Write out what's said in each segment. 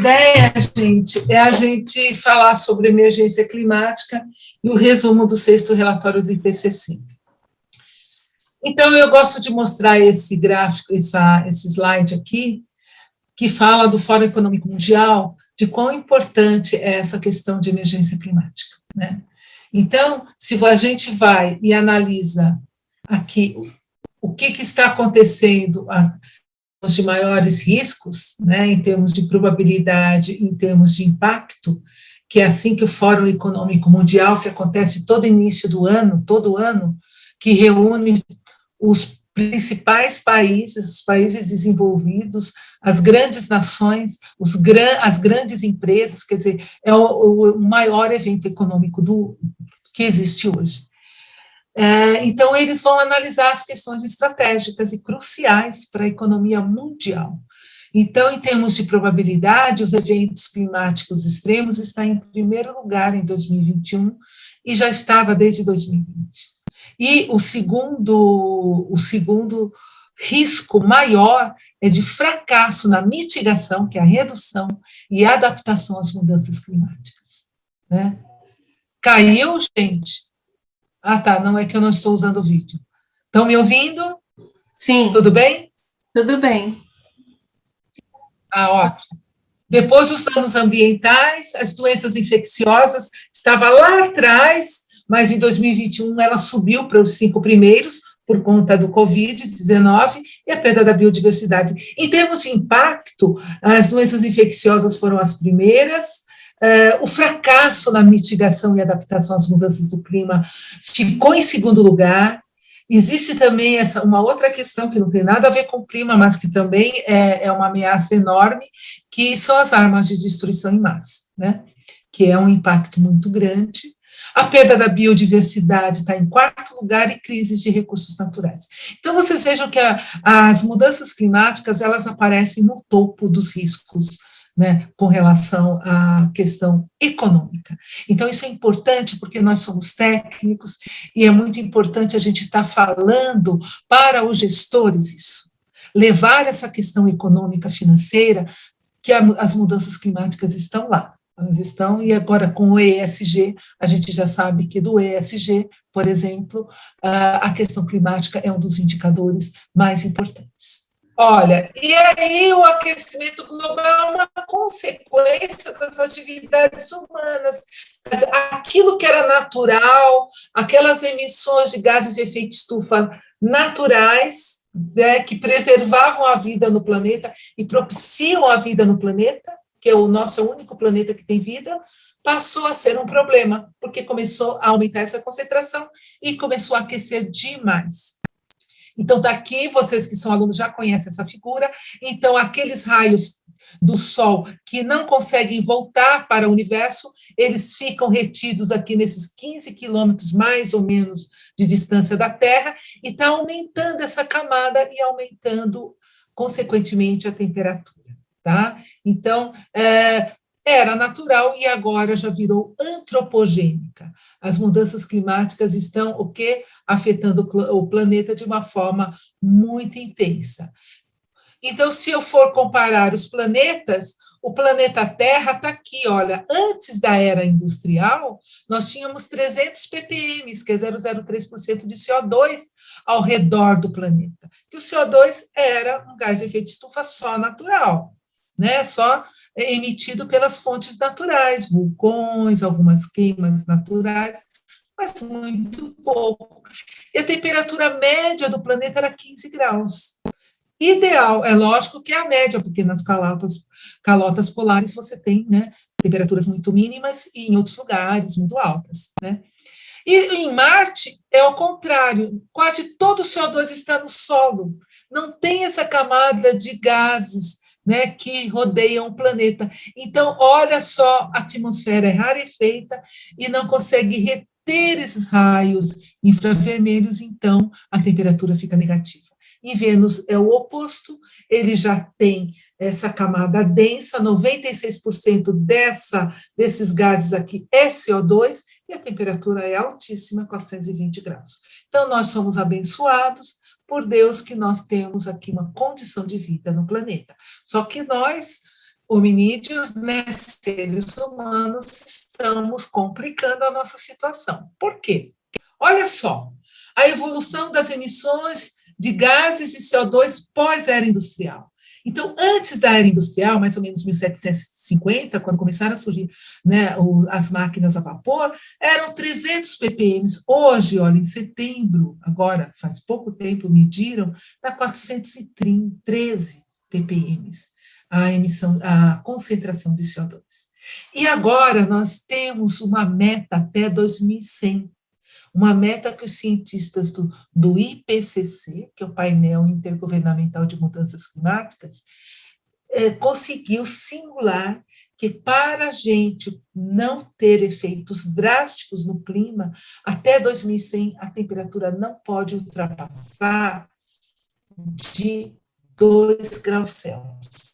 ideia, gente, é a gente falar sobre emergência climática e o resumo do 6º relatório do IPCC. Então, eu gosto de mostrar esse gráfico, esse slide aqui, que fala do Fórum Econômico Mundial, de quão importante é essa questão de emergência climática, né? Então, se a gente vai e analisa aqui o que está acontecendo de maiores riscos, né, em termos de probabilidade, em termos de impacto, que é assim que o Fórum Econômico Mundial, que acontece todo início do ano, todo ano, que reúne os principais países, os países desenvolvidos, as grandes nações, as grandes empresas, quer dizer, é o maior evento econômico que existe hoje. Então, eles vão analisar as questões estratégicas e cruciais para a economia mundial. Então, em termos de probabilidade, os eventos climáticos extremos estão em primeiro lugar em 2021 e já estava desde 2020. E o segundo risco maior é de fracasso na mitigação, que é a redução e a adaptação às mudanças climáticas, né? Caiu, gente? Ah, tá, não é que eu não estou usando o vídeo. Estão me ouvindo? Sim. Tudo bem? Tudo bem. Ah, ótimo. Depois, os danos ambientais, as doenças infecciosas, estava lá atrás, mas em 2021 ela subiu para os 5 primeiros, por conta do Covid-19 e a perda da biodiversidade. Em termos de impacto, as doenças infecciosas foram as primeiras, o fracasso na mitigação e adaptação às mudanças do clima ficou em segundo lugar. Existe também uma outra questão que não tem nada a ver com o clima, mas que também é uma ameaça enorme, que são as armas de destruição em massa, né? Que é um impacto muito grande. A perda da biodiversidade está em 4º lugar e crises de recursos naturais. Então, vocês vejam que as mudanças climáticas, elas aparecem no topo dos riscos, né, com relação à questão econômica. Então, isso é importante porque nós somos técnicos e é muito importante a gente estar falando para os gestores isso, levar essa questão econômica, financeira, que as mudanças climáticas estão lá. Elas estão, e agora com o ESG, a gente já sabe que do ESG, por exemplo, a questão climática é um dos indicadores mais importantes. Olha, e aí o aquecimento global é uma consequência das atividades humanas. Aquilo que era natural, aquelas emissões de gases de efeito estufa naturais, né, que preservavam a vida no planeta e propiciam a vida no planeta, que é o nosso único planeta que tem vida, passou a ser um problema, porque começou a aumentar essa concentração e começou a aquecer demais. Então, está aqui, vocês que são alunos já conhecem essa figura. Então, aqueles raios do Sol que não conseguem voltar para o universo, eles ficam retidos aqui nesses 15 quilômetros, mais ou menos, de distância da Terra, e está aumentando essa camada e aumentando, consequentemente, a temperatura, tá? Então, era natural e agora já virou antropogênica. As mudanças climáticas estão, o quê? Afetando o planeta de uma forma muito intensa. Então, se eu for comparar os planetas, o planeta Terra está aqui, olha, antes da era industrial, nós tínhamos 300 ppm, que é 0,03% de CO2 ao redor do planeta, que o CO2 era um gás de efeito estufa só natural, né? Só emitido pelas fontes naturais, vulcões, algumas queimas naturais, mas muito pouco. E a temperatura média do planeta era 15 graus. Ideal, é lógico que é a média, porque nas calotas polares você tem, né, temperaturas muito mínimas e em outros lugares muito altas, né? E em Marte é o contrário, quase todo o CO2 está no solo, não tem essa camada de gases, né, que rodeiam o planeta. Então, olha só, a atmosfera é rarefeita e não consegue reter esses raios infravermelhos, então a temperatura fica negativa. Em Vênus é o oposto, ele já tem essa camada densa, 96% desses gases aqui é CO2, e a temperatura é altíssima, 420 graus. Então, nós somos abençoados por Deus que nós temos aqui uma condição de vida no planeta. Só que nós Hominídeos, né, seres humanos, estamos complicando a nossa situação. Por quê? Olha só, a evolução das emissões de gases de CO2 pós-era industrial. Então, antes da era industrial, mais ou menos 1750, quando começaram a surgir, né, as máquinas a vapor, eram 300 ppm. Hoje, olha, em setembro, agora, faz pouco tempo, mediram, está 413 ppm a emissão, a concentração de CO2. E agora nós temos uma meta até 2100, uma meta que os cientistas do IPCC, que é o Painel Intergovernamental de Mudanças Climáticas, conseguiu simular que para a gente não ter efeitos drásticos no clima, até 2100 a temperatura não pode ultrapassar de 2 graus Celsius,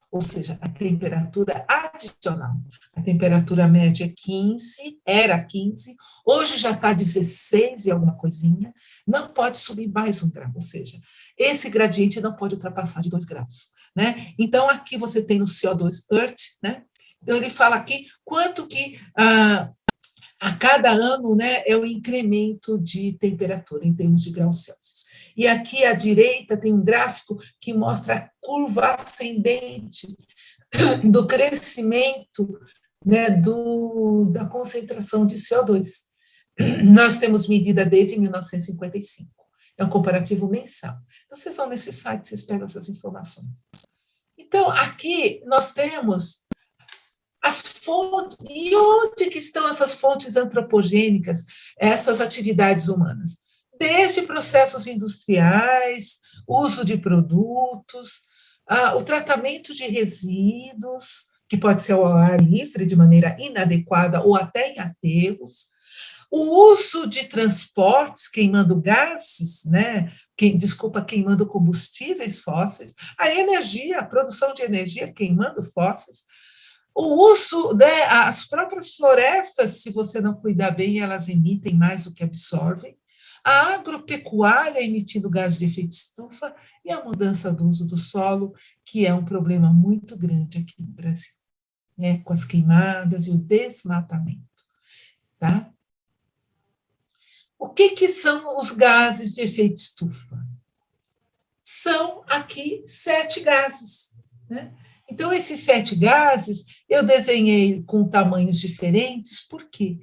ou seja, a temperatura adicional. A temperatura média é 15, era 15, hoje já está 16 e alguma coisinha, não pode subir mais 1 grau, ou seja, esse gradiente não pode ultrapassar de 2 graus. Né? Então, aqui você tem no CO2 Earth, né? Então, ele fala aqui quanto que a cada ano, né, é o incremento de temperatura em termos de graus Celsius. E aqui à direita tem um gráfico que mostra a curva ascendente do crescimento, né, da concentração de CO2. Nós temos medida desde 1955. É um comparativo mensal. Então, vocês vão nesse site, vocês pegam essas informações. Então, aqui nós temos as fontes. E onde que estão essas fontes antropogênicas, essas atividades humanas? Desde processos industriais, uso de produtos, o tratamento de resíduos, que pode ser ao ar livre, de maneira inadequada ou até em aterros, o uso de transportes queimando gases, né? Queimando combustíveis fósseis, a energia, a produção de energia queimando fósseis, o uso, né, as próprias florestas, se você não cuidar bem, elas emitem mais do que absorvem, a agropecuária emitindo gases de efeito estufa e a mudança do uso do solo, que é um problema muito grande aqui no Brasil, né, com as queimadas e o desmatamento, tá? O que são os gases de efeito estufa? São aqui 7 gases, né? Então, esses 7 gases eu desenhei com tamanhos diferentes, por quê?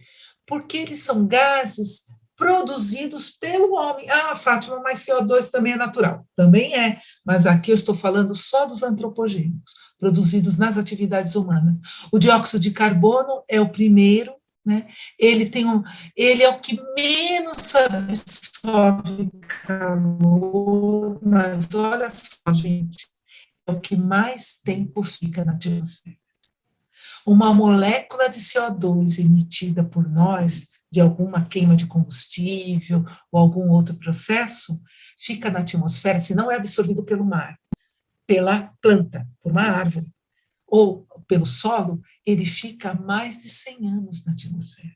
Porque eles são gases produzidos pelo homem. Ah, Fátima, mas CO2 também é natural. Também é, mas aqui eu estou falando só dos antropogênicos, produzidos nas atividades humanas. O dióxido de carbono é o primeiro, né? Ele é o que menos absorve calor, mas olha só, gente, é o que mais tempo fica na atmosfera. Uma molécula de CO2 emitida por nós, de alguma queima de combustível ou algum outro processo, fica na atmosfera, se não é absorvido pelo mar, pela planta, por uma árvore, ou pelo solo, ele fica mais de 100 anos na atmosfera.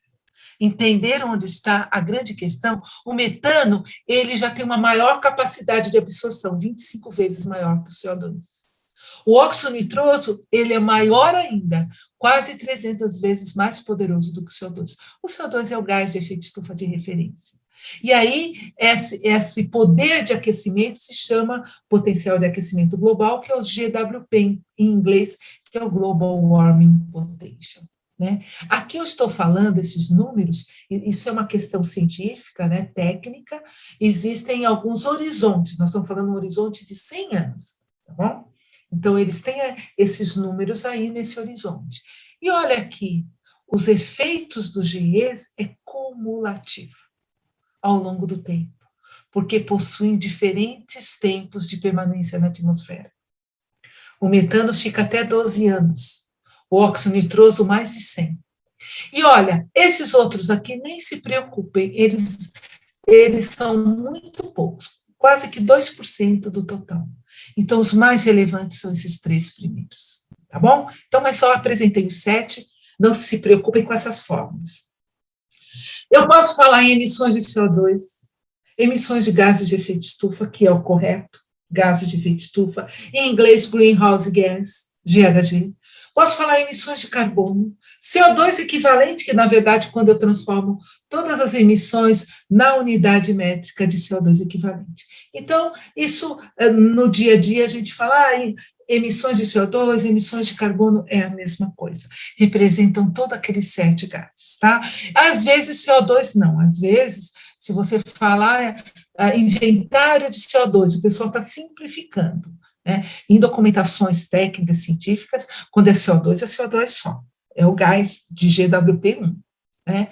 Entenderam onde está a grande questão? O metano, ele já tem uma maior capacidade de absorção, 25 vezes maior que o CO2. O óxido nitroso, ele é maior ainda, quase 300 vezes mais poderoso do que o CO2. O CO2 é o gás de efeito estufa de referência. E aí, esse poder de aquecimento se chama potencial de aquecimento global, que é o GWP em inglês, que é o Global Warming Potential. Né? Aqui eu estou falando esses números, isso é uma questão científica, né, técnica, existem alguns horizontes, nós estamos falando um horizonte de 100 anos, tá bom? Então, eles têm esses números aí nesse horizonte. E olha aqui, os efeitos dos GEs é cumulativo ao longo do tempo, porque possuem diferentes tempos de permanência na atmosfera. O metano fica até 12 anos, o óxido nitroso mais de 100. E olha, esses outros aqui nem se preocupem, eles são muito poucos, quase que 2% do total. Então, os mais relevantes são esses 3 primeiros, tá bom? Então, mas só apresentei os 7, não se preocupem com essas formas. Eu posso falar em emissões de CO2, emissões de gases de efeito estufa, que é o correto, gases de efeito estufa, em inglês, greenhouse gas, GHG. Posso falar em emissões de carbono, CO2 equivalente, que, na verdade, quando eu transformo todas as emissões na unidade métrica de CO2 equivalente. Então, isso, no dia a dia, a gente fala, emissões de CO2, emissões de carbono é a mesma coisa, representam todos aqueles 7 gases, tá? Às vezes, CO2 não, às vezes, se você falar inventário de CO2, o pessoal está simplificando, né? Em documentações técnicas científicas, quando é CO2 só, é o gás de GWP1, né?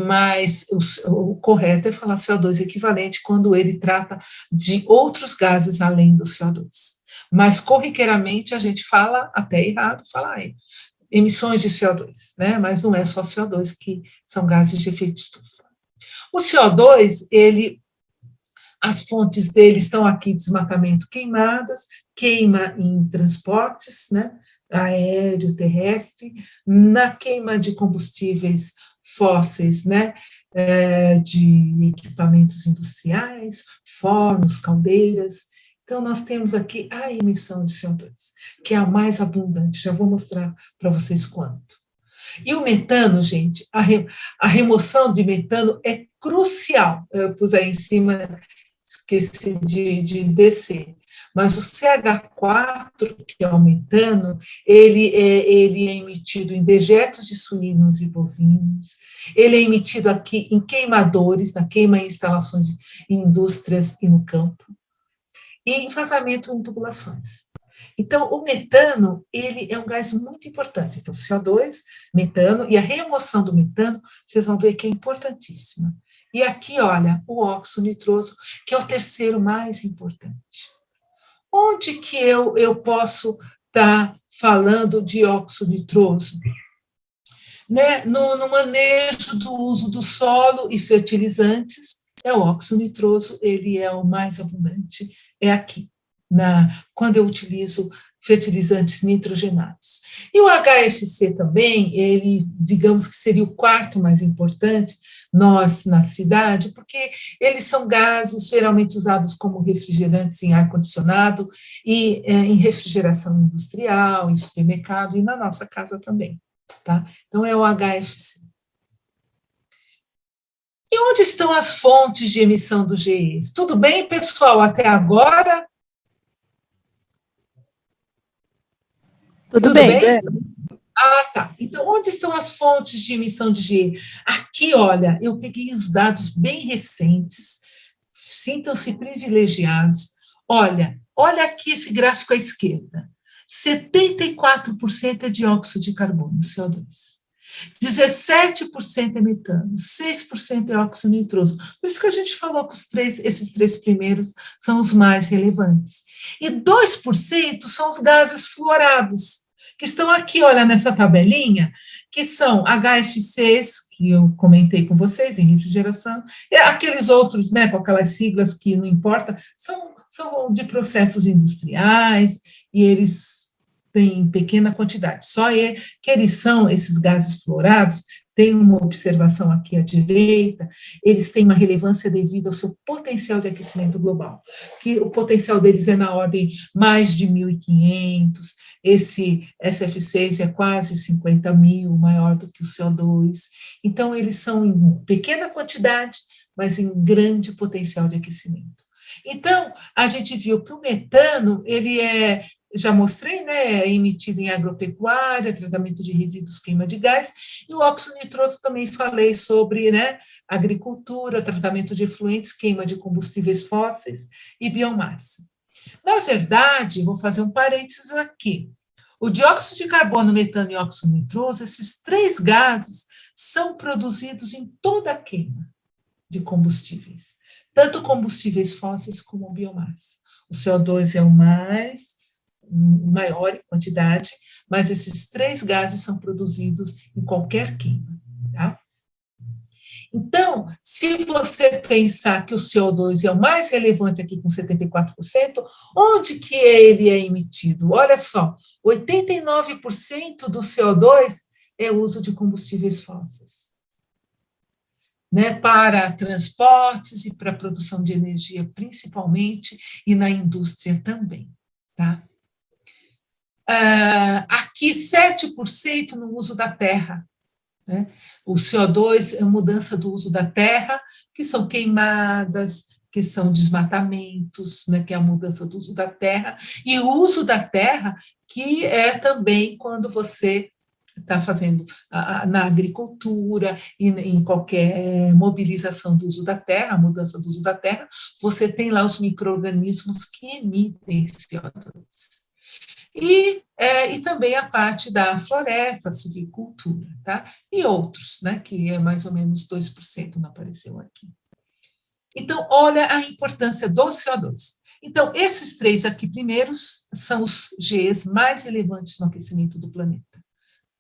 Mas o correto é falar CO2 equivalente quando ele trata de outros gases além do CO2. Mas corriqueiramente a gente fala, até errado, fala emissões de CO2, né? Mas não é só CO2 que são gases de efeito estufa. O CO2, as fontes dele estão aqui: desmatamento, queimadas, queima em transportes, né? Aéreo, terrestre, na queima de combustíveis fósseis, né? De equipamentos industriais, fornos, caldeiras. Então, nós temos aqui a emissão de CO2, que é a mais abundante. Já vou mostrar para vocês quanto. E o metano, gente, a remoção de metano é crucial. Eu pus aí em cima, esqueci de descer. Mas o CH4, que é o metano, ele é emitido em dejetos de suínos e bovinos, ele é emitido aqui em queimadores, na queima em instalações em indústrias e no campo, e em vazamento em tubulações. Então, o metano, ele é um gás muito importante. Então, CO2, metano, e a remoção do metano, vocês vão ver que é importantíssima. E aqui, olha, o óxido nitroso, que é o terceiro mais importante. Onde que eu posso estar falando de óxido nitroso? Né? No manejo do uso do solo e fertilizantes, o óxido nitroso, ele é o mais abundante, é aqui, quando eu utilizo fertilizantes nitrogenados. E o HFC também, ele, digamos que seria o quarto mais importante, nós na cidade, porque eles são gases geralmente usados como refrigerantes em ar-condicionado e em refrigeração industrial, em supermercado e na nossa casa também, tá? Então, é o HFC. E onde estão as fontes de emissão do GEs? Tudo bem, pessoal, até agora? Tudo bem? Ah, tá. Então, onde estão as fontes de emissão de GE? Aqui, olha, eu peguei os dados bem recentes, sintam-se privilegiados. Olha aqui esse gráfico à esquerda. 74% é dióxido de carbono, CO2. 17% é metano, 6% é óxido nitroso. Por isso que a gente falou que esses 3 primeiros são os mais relevantes. E 2% são os gases fluorados, que estão aqui, olha, nessa tabelinha, que são HFCs, que eu comentei com vocês, em refrigeração, e aqueles outros, né, com aquelas siglas que não importa, são de processos industriais, e eles têm pequena quantidade. Só que eles são, esses gases fluorados, tem uma observação aqui à direita, eles têm uma relevância devido ao seu potencial de aquecimento global, que o potencial deles é na ordem mais de 1.500, esse SF6 é quase 50.000, maior do que o CO2, então eles são em pequena quantidade, mas em grande potencial de aquecimento. Então, a gente viu que o metano, ele já mostrei, né, é emitido em agropecuária, tratamento de resíduos, queima de gás, e o óxido nitroso também falei sobre, né, agricultura, tratamento de efluentes, queima de combustíveis fósseis e biomassa. Na verdade, vou fazer um parênteses aqui. O dióxido de carbono, metano e óxido nitroso, esses 3 gases são produzidos em toda a queima de combustíveis, tanto combustíveis fósseis como biomassa. O CO2 é o maior em quantidade, mas esses 3 gases são produzidos em qualquer queima, tá? Então, se você pensar que o CO2 é o mais relevante aqui com 74%, onde que ele é emitido? Olha só, 89% do CO2 é o uso de combustíveis fósseis, né, para transportes e para produção de energia, principalmente, e na indústria também, tá? Aqui, 7% no uso da terra, né? O CO2 é a mudança do uso da terra, que são queimadas, que são desmatamentos, né, que é a mudança do uso da terra, e o uso da terra, que é também quando você está fazendo na agricultura e em qualquer mobilização do uso da terra, a mudança do uso da terra, você tem lá os micro-organismos que emitem CO2. E também a parte da floresta, silvicultura, tá? E outros, né, que é mais ou menos 2%, não apareceu aqui. Então, olha a importância do CO2. Então, esses 3 aqui primeiros são os Gs mais relevantes no aquecimento do planeta.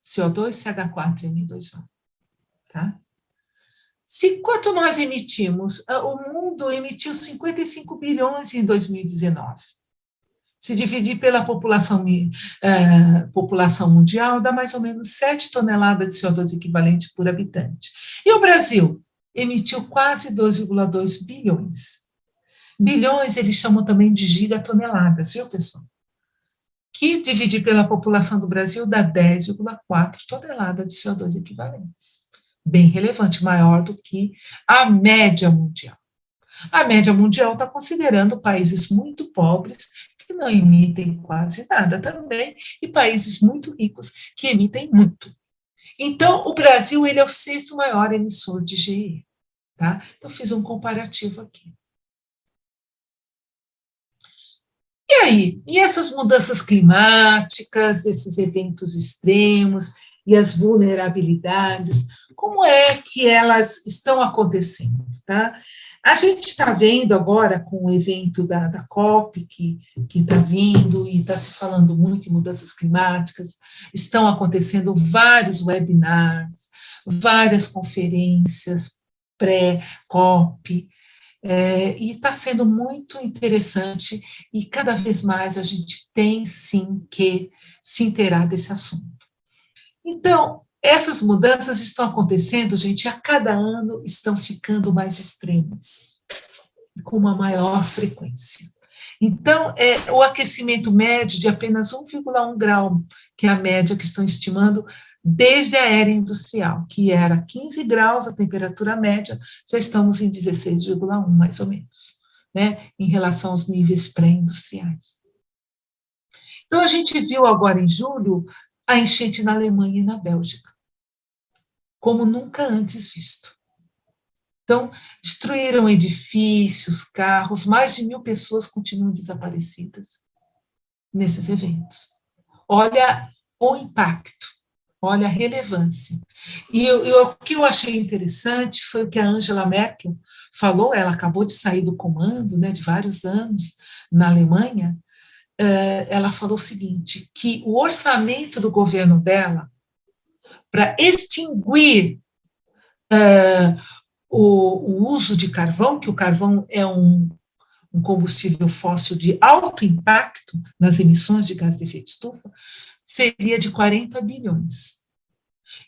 CO2, CH4 e N2O. Tá? Quanto nós emitimos? O mundo emitiu 55 bilhões em 2019. Se dividir pela população mundial, dá mais ou menos 7 toneladas de CO2 equivalente por habitante. E o Brasil emitiu quase 2,2 bilhões. Bilhões eles chamam também de gigatoneladas, viu, pessoal? Que dividir pela população do Brasil dá 10,4 toneladas de CO2 equivalentes. Bem relevante, maior do que a média mundial. A média mundial está considerando países muito pobres, que não emitem quase nada também, e países muito ricos, que emitem muito. Então, o Brasil ele é o 6º maior emissor de GE. Tá? Então, fiz um comparativo aqui. E aí? E essas mudanças climáticas, esses eventos extremos e as vulnerabilidades, como é que elas estão acontecendo? Tá? A gente está vendo agora com o evento da COP, que está vindo e está se falando muito em mudanças climáticas, estão acontecendo vários webinars, várias conferências pré-COP, e está sendo muito interessante e cada vez mais a gente tem sim que se inteirar desse assunto. Então, essas mudanças estão acontecendo, gente, a cada ano estão ficando mais extremas, com uma maior frequência. Então, o aquecimento médio de apenas 1,1 grau, que é a média que estão estimando desde a era industrial, que era 15 graus a temperatura média, já estamos em 16,1, mais ou menos, né, em relação aos níveis pré-industriais. Então, a gente viu agora em julho a enchente na Alemanha e na Bélgica, como nunca antes visto. Então, destruíram edifícios, carros, mais de 1.000 pessoas continuam desaparecidas nesses eventos. Olha o impacto. Olha a relevância. E o que eu achei interessante foi o que a Angela Merkel falou, ela acabou de sair do comando, né, de vários anos na Alemanha, ela falou o seguinte, que o orçamento do governo dela para extinguir o uso de carvão, que o carvão é um combustível fóssil de alto impacto nas emissões de gás de efeito estufa, seria de 40 bilhões.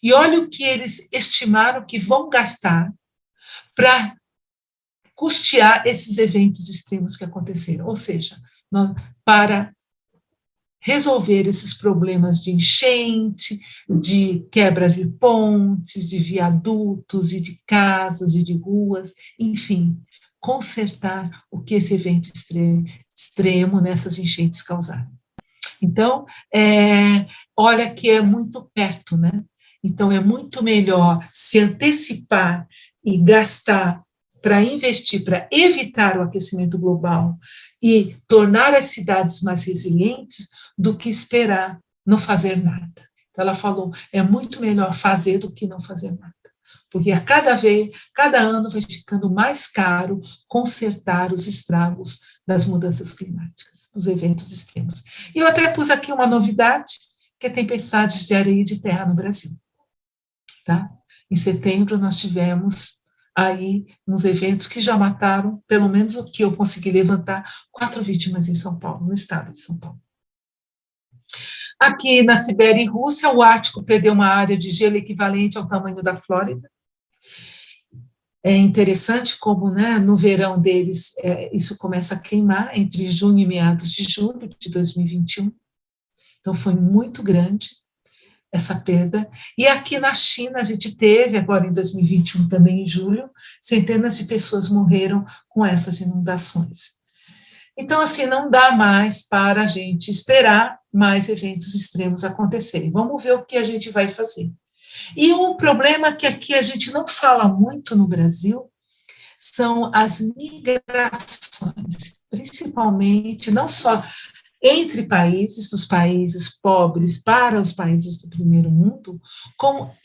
E olha o que eles estimaram que vão gastar para custear esses eventos extremos que aconteceram, ou seja, para resolver esses problemas de enchente, de quebra de pontes, de viadutos e de casas e de ruas, enfim, consertar o que esse evento extremo nessas enchentes causaram. Então, olha que é muito perto, né? Então, é muito melhor se antecipar e gastar para investir, para evitar o aquecimento global e tornar as cidades mais resilientes do que esperar não fazer nada. Então, ela falou, é muito melhor fazer do que não fazer nada, porque a cada ano vai ficando mais caro consertar os estragos das mudanças climáticas, dos eventos extremos. E eu até pus aqui uma novidade, que é tempestades de areia e de terra no Brasil. Tá? Em setembro, nós tivemos aí uns eventos que já mataram, pelo menos o que eu consegui levantar, 4 vítimas em São Paulo, no estado de São Paulo. Aqui na Sibéria e Rússia, o Ártico perdeu uma área de gelo equivalente ao tamanho da Flórida. É interessante como, né, no verão deles, isso começa a queimar entre junho e meados de julho de 2021. Então, foi muito grande essa perda. E aqui na China, a gente teve, agora em 2021, também em julho, centenas de pessoas morreram com essas inundações. Então, assim, não dá mais para a gente esperar mais eventos extremos acontecerem. Vamos ver o que a gente vai fazer. E um problema que aqui a gente não fala muito no Brasil são as migrações, principalmente, não só entre países, dos países pobres para os países do primeiro mundo, como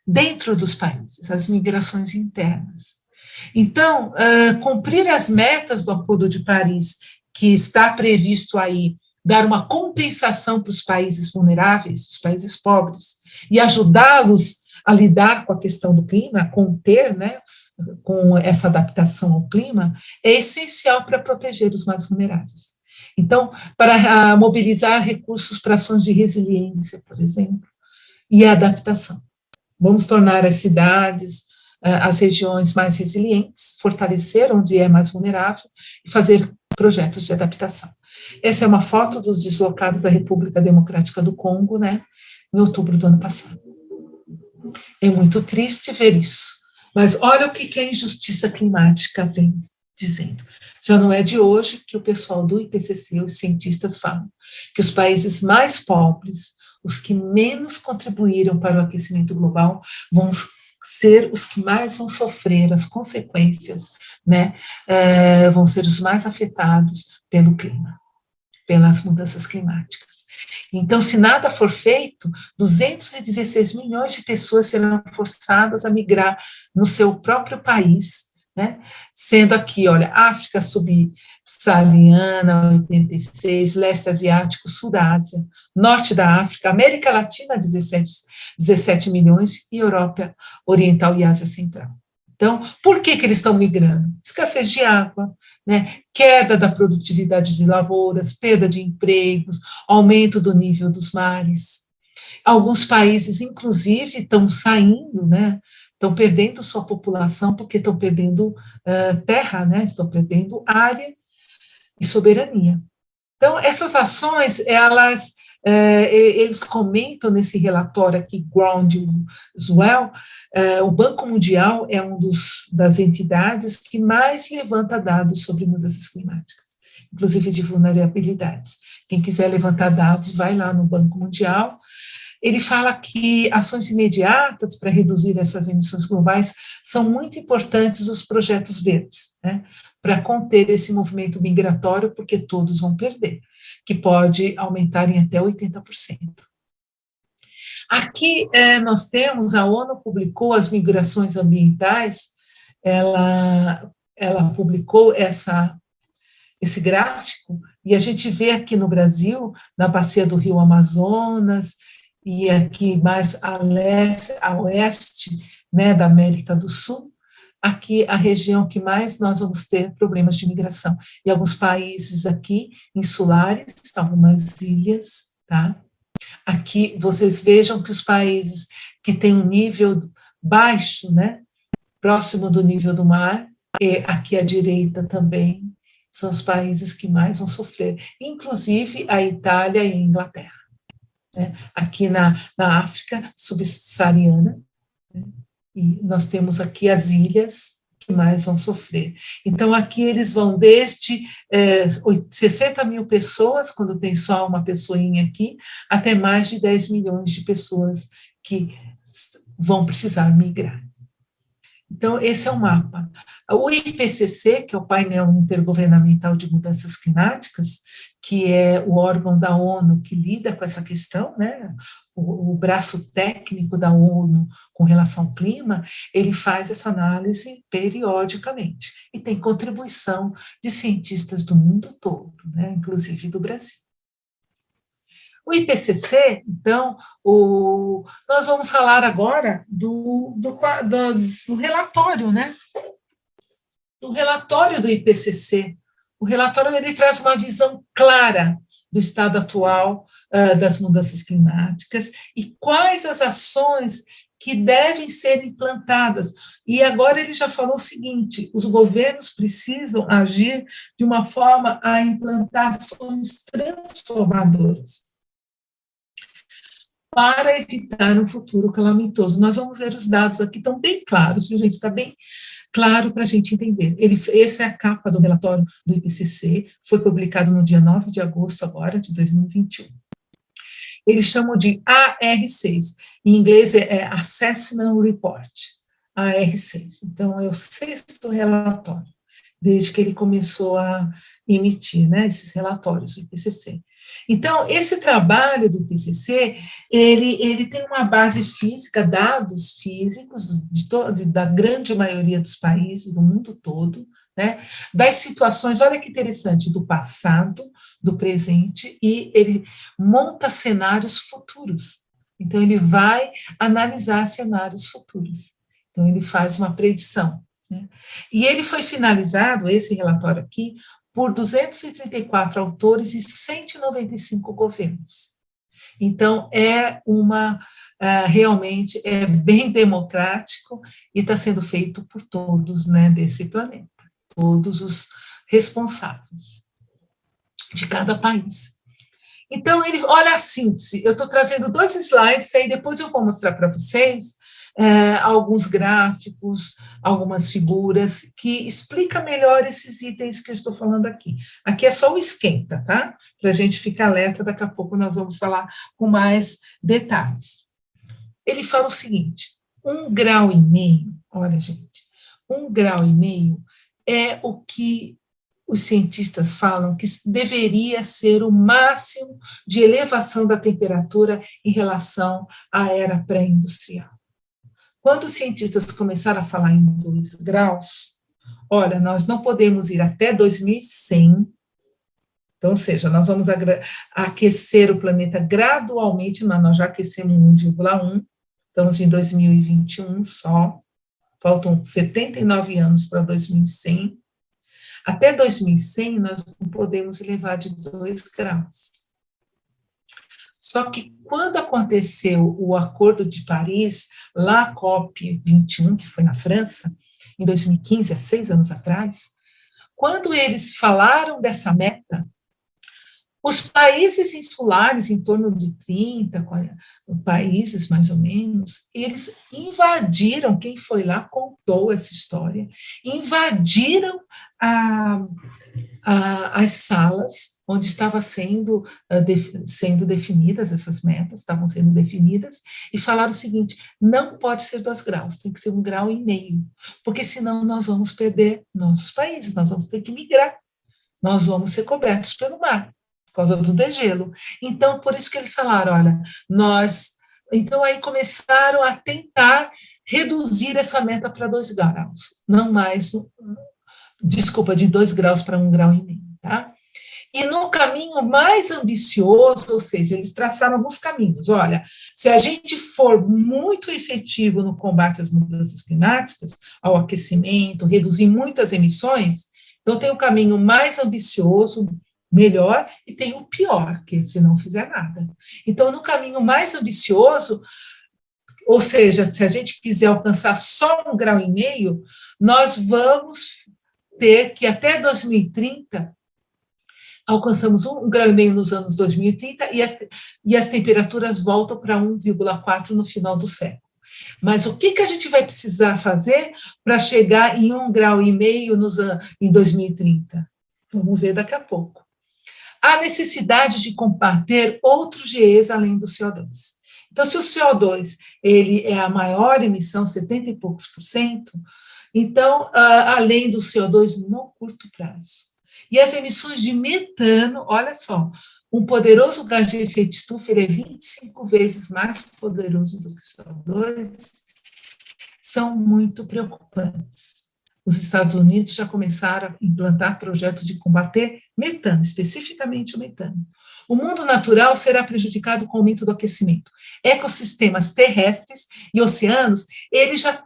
dentro dos países, as migrações internas. Então, cumprir as metas do Acordo de Paris, que está previsto aí, dar uma compensação para os países vulneráveis, os países pobres, e ajudá-los a lidar com a questão do clima, a conter, né, com essa adaptação ao clima, é essencial para proteger os mais vulneráveis. Então, para mobilizar recursos para ações de resiliência, por exemplo, e adaptação. Vamos tornar as cidades, as regiões mais resilientes, fortalecer onde é mais vulnerável e fazer projetos de adaptação. Essa é uma foto dos deslocados da República Democrática do Congo, né, em outubro do ano passado. É muito triste ver isso, mas olha o que a injustiça climática vem dizendo. Já não é de hoje que o pessoal do IPCC, os cientistas falam, que os países mais pobres, os que menos contribuíram para o aquecimento global, vão ser os que mais vão sofrer as consequências, né, vão ser os mais afetados pelo clima, pelas mudanças climáticas. Então, se nada for feito, 216 milhões de pessoas serão forçadas a migrar no seu próprio país, né? Sendo aqui, olha, África subsaariana, 86, leste asiático, sul da Ásia, norte da África, América Latina, 17 milhões, e Europa Oriental e Ásia Central. Então, por que eles estão migrando? Escassez de água, né? Queda da produtividade de lavouras, perda de empregos, aumento do nível dos mares. Alguns países, inclusive, estão saindo, né? Estão perdendo sua população porque estão perdendo terra, né? Estão perdendo área e soberania. Então, essas ações, eles comentam nesse relatório aqui, Groundswell, o Banco Mundial é das entidades que mais levanta dados sobre mudanças climáticas, inclusive de vulnerabilidades. Quem quiser levantar dados, vai lá no Banco Mundial. Ele fala que ações imediatas para reduzir essas emissões globais são muito importantes os projetos verdes, né, para conter esse movimento migratório, porque todos vão perder, que pode aumentar em até 80%. Aqui nós temos, a ONU publicou as migrações ambientais, ela publicou esse gráfico, e a gente vê aqui no Brasil, na bacia do Rio Amazonas, e aqui mais a oeste, né, da América do Sul, aqui a região que mais nós vamos ter problemas de migração. E alguns países aqui insulares, algumas ilhas, tá? Aqui vocês vejam que os países que têm um nível baixo, né, próximo do nível do mar, e aqui à direita também, são os países que mais vão sofrer, inclusive a Itália e a Inglaterra. Né? Aqui na África subsaariana, né? E nós temos aqui as ilhas que mais vão sofrer. Então, aqui eles vão desde 60 mil pessoas, quando tem só uma pessoinha aqui, até mais de 10 milhões de pessoas que vão precisar migrar. Então, esse é o mapa. O IPCC, que é o Painel Intergovernamental de Mudanças Climáticas, que é o órgão da ONU que lida com essa questão, né, o braço técnico da ONU com relação ao clima, ele faz essa análise periodicamente e tem contribuição de cientistas do mundo todo, né, inclusive do Brasil. O IPCC, então, nós vamos falar agora do relatório, né? Do relatório do IPCC. O relatório ele traz uma visão clara do estado atual das mudanças climáticas e quais as ações que devem ser implantadas. E agora ele já falou o seguinte: os governos precisam agir de uma forma a implantar ações transformadoras. para evitar um futuro calamitoso. Nós vamos ver os dados aqui, estão bem claros, viu, gente? Está bem claro para a gente entender. Essa é a capa do relatório do IPCC, foi publicado no dia 9 de agosto agora, de 2021. Eles chamam de AR6, em inglês é Assessment Report, AR6. Então, é o sexto relatório, desde que ele começou a emitir, né, esses relatórios do IPCC. Então, esse trabalho do IPCC, ele tem uma base física, dados físicos da grande maioria dos países do mundo todo, né, das situações, olha que interessante, do passado, do presente, e ele monta cenários futuros. Então, ele vai analisar cenários futuros. Então, ele faz uma predição, né? E ele foi finalizado, esse relatório aqui, por 234 autores e 195 governos. Então, realmente é bem democrático e está sendo feito por todos, né, desse planeta, todos os responsáveis de cada país. Então, olha a síntese, eu estou trazendo 2 slides, aí depois eu vou mostrar para vocês alguns gráficos, algumas figuras, que explica melhor esses itens que eu estou falando aqui. Aqui é só o esquenta, tá? Para a gente ficar alerta, daqui a pouco nós vamos falar com mais detalhes. Ele fala o seguinte, 1,5 grau, olha, gente, 1,5 grau é o que os cientistas falam que deveria ser o máximo de elevação da temperatura em relação à era pré-industrial. Quando os cientistas começaram a falar em 2 graus, olha, nós não podemos ir até 2100, então, ou seja, nós vamos aquecer o planeta gradualmente, mas nós já aquecemos 1,1, estamos em 2021 só, faltam 79 anos para 2100, até 2100 nós não podemos elevar de 2 graus. Só que quando aconteceu o Acordo de Paris, lá a COP21, que foi na França, em 2015, há 6 anos atrás, quando eles falaram dessa meta, os países insulares, em torno de 30 países, mais ou menos, eles invadiram, quem foi lá contou essa história, invadiram as salas onde estavam sendo definidas essas metas, estavam sendo definidas, e falaram o seguinte, não pode ser 2 graus, tem que ser 1,5 grau, porque senão nós vamos perder nossos países, nós vamos ter que migrar, nós vamos ser cobertos pelo mar, por causa do degelo. Então, por isso que eles falaram, olha, então aí começaram a tentar reduzir essa meta para 2 graus, não mais, de 2 graus para 1,5 grau, tá? E no caminho mais ambicioso, ou seja, eles traçaram alguns caminhos. Olha, se a gente for muito efetivo no combate às mudanças climáticas, ao aquecimento, reduzir muitas emissões, então tem o caminho mais ambicioso, melhor, e tem o pior, que é se não fizer nada. Então, no caminho mais ambicioso, ou seja, se a gente quiser alcançar só 1,5 grau, nós vamos ter que até 2030 alcançamos 1,5 grau nos anos 2030 e as temperaturas voltam para 1,4 no final do século. Mas o que a gente vai precisar fazer para chegar em 1,5 grau em 2030? Vamos ver daqui a pouco. Há necessidade de combater outros GEs além do CO2. Então, se o CO2 ele é a maior emissão, 70 e poucos %, então, além do CO2 no curto prazo. E as emissões de metano, olha só, um poderoso gás de efeito estufa, ele é 25 vezes mais poderoso do que o CO2, são muito preocupantes. Os Estados Unidos já começaram a implantar projetos de combater metano, especificamente o metano. O mundo natural será prejudicado com o aumento do aquecimento. Ecossistemas terrestres e oceanos, eles já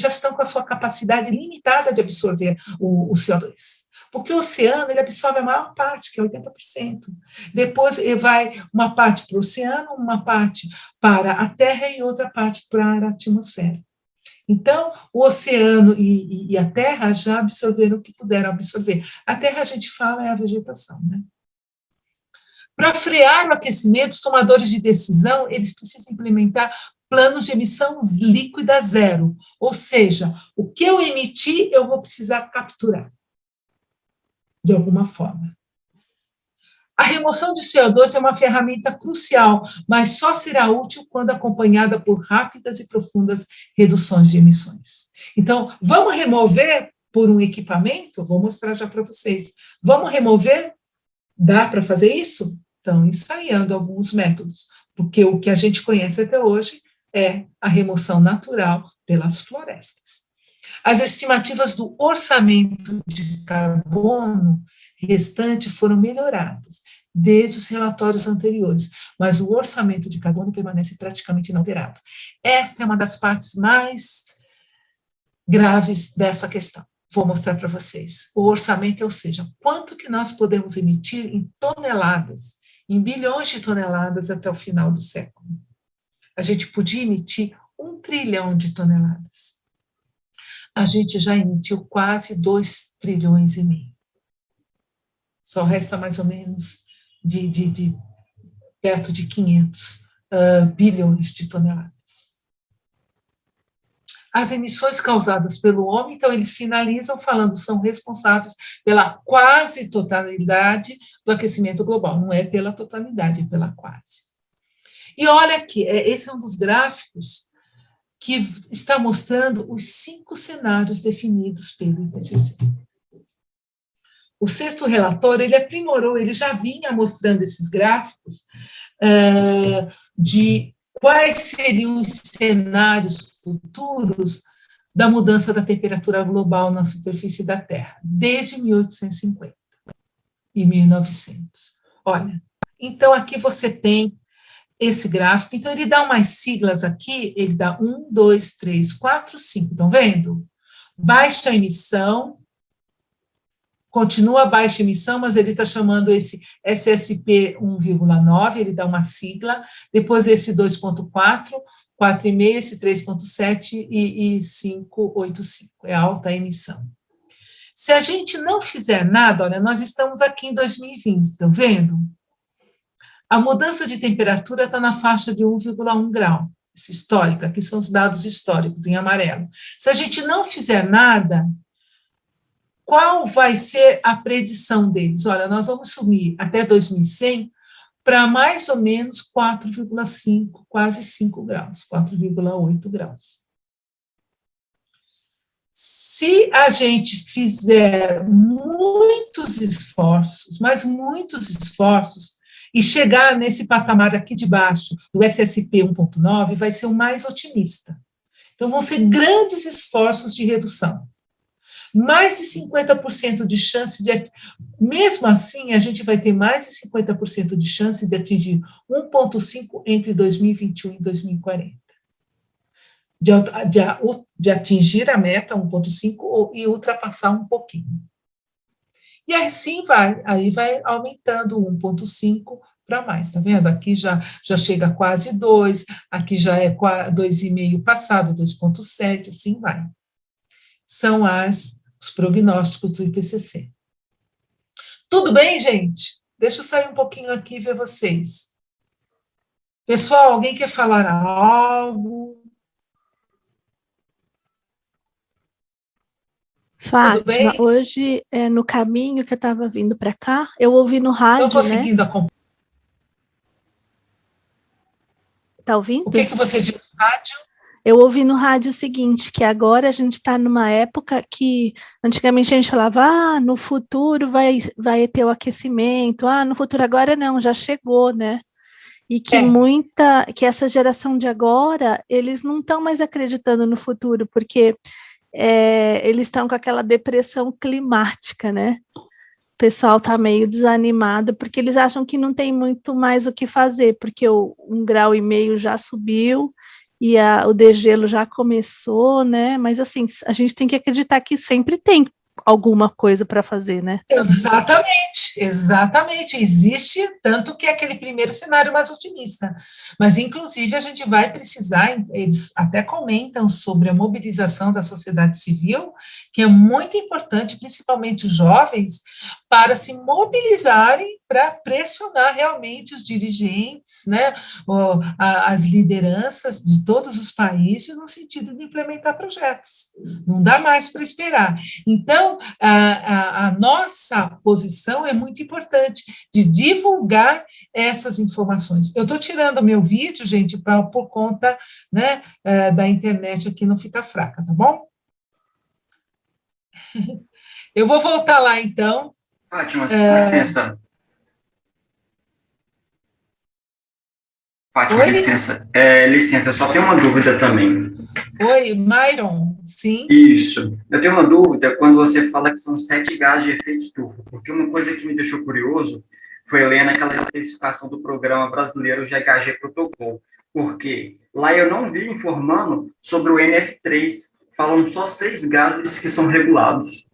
estão com a sua capacidade limitada de absorver o CO2. Porque o oceano, ele absorve a maior parte, que é 80%. Depois vai uma parte para o oceano, uma parte para a Terra e outra parte para a atmosfera. Então, o oceano e a Terra já absorveram o que puderam absorver. A Terra, a gente fala, é a vegetação, né? Para frear o aquecimento, os tomadores de decisão, eles precisam implementar planos de emissão líquida zero, ou seja, o que eu emitir, eu vou precisar capturar, de alguma forma. A remoção de CO2 é uma ferramenta crucial, mas só será útil quando acompanhada por rápidas e profundas reduções de emissões. Então, vamos remover por um equipamento? Vou mostrar já para vocês. Vamos remover? Dá para fazer isso? Estão ensaiando alguns métodos, porque o que a gente conhece até hoje é a remoção natural pelas florestas. As estimativas do orçamento de carbono restante foram melhoradas desde os relatórios anteriores, mas o orçamento de carbono permanece praticamente inalterado. Esta é uma das partes mais graves dessa questão. Vou mostrar para vocês. O orçamento, ou seja, quanto que nós podemos emitir em toneladas, em bilhões de toneladas até o final do século. A gente podia emitir 1 trilhão de toneladas. A gente já emitiu quase 2,5 trilhões. Só resta mais ou menos de perto de 500 bilhões de toneladas. As emissões causadas pelo homem, então, eles finalizam falando, são responsáveis pela quase totalidade do aquecimento global. Não é pela totalidade, é pela quase. E olha aqui, esse é um dos gráficos que está mostrando os 5 cenários definidos pelo IPCC. O sexto relatório, ele aprimorou, ele já vinha mostrando esses gráficos de quais seriam os cenários futuros da mudança da temperatura global na superfície da Terra, desde 1850 e 1900. Olha, então aqui você tem esse gráfico, então ele dá umas siglas aqui, ele dá 1, 2, 3, 4, 5, estão vendo? Baixa emissão, continua baixa emissão, mas ele está chamando esse SSP 1,9, ele dá uma sigla, depois esse 2,4, 4,5, esse 3,7 e 5,85, é alta emissão. Se a gente não fizer nada, olha, nós estamos aqui em 2020, estão vendo? A mudança de temperatura está na faixa de 1,1 grau, esse histórico, aqui são os dados históricos, em amarelo. Se a gente não fizer nada, qual vai ser a predição deles? Olha, nós vamos subir até 2100 para mais ou menos 4,5, quase 5 graus, 4,8 graus. Se a gente fizer muitos esforços, mas muitos esforços, e chegar nesse patamar aqui de baixo, do SSP 1,9, vai ser o mais otimista. Então, vão ser grandes esforços de redução. Mais de 50% de chance de... Mesmo assim, a gente vai ter mais de 50% de chance de atingir 1,5 entre 2021 e 2040. De atingir a meta 1,5 e ultrapassar um pouquinho. E assim vai, aí vai aumentando 1,5 para mais, tá vendo? Aqui já chega a quase 2, aqui já é 2,5 passado, 2,7, assim vai. São os prognósticos do IPCC. Tudo bem, gente? Deixa eu sair um pouquinho aqui e ver vocês. Pessoal, alguém quer falar algo? Fátima, hoje, no caminho que eu estava vindo para cá, eu ouvi no rádio, Estou conseguindo acompanhar. Está ouvindo? O que você viu no rádio? Eu ouvi no rádio o seguinte, que agora a gente está numa época que antigamente a gente falava, no futuro vai ter o aquecimento, no futuro agora não, já chegou, né? E que que essa geração de agora, eles não estão mais acreditando no futuro, porque eles estão com aquela depressão climática, né? O pessoal está meio desanimado, porque eles acham que não tem muito mais o que fazer, porque o 1,5 grau já subiu, e o degelo já começou, né? Mas, assim, a gente tem que acreditar que sempre tem alguma coisa para fazer, né? Exatamente. Existe, tanto que é aquele primeiro cenário mais otimista. Mas, inclusive, a gente vai precisar, eles até comentam sobre a mobilização da sociedade civil, que é muito importante, principalmente os jovens, para se mobilizarem para pressionar realmente os dirigentes, né, as lideranças de todos os países no sentido de implementar projetos. Não dá mais para esperar. Então, a nossa posição é muito importante de divulgar essas informações. Eu estou tirando meu vídeo, gente, por conta, né, da internet aqui não fica fraca, tá bom? Eu vou voltar lá, então. Fátima, licença. Fátima, Oi? licença. Licença, eu só tenho uma dúvida também. Oi, Myron, sim? Isso. Eu tenho uma dúvida quando você fala que são 7 gases de efeito estufa, porque uma coisa que me deixou curioso foi ler naquela especificação do Programa Brasileiro GHG Protocolo, porque lá eu não vi informando sobre o NF3, falando só 6 gases que são regulados.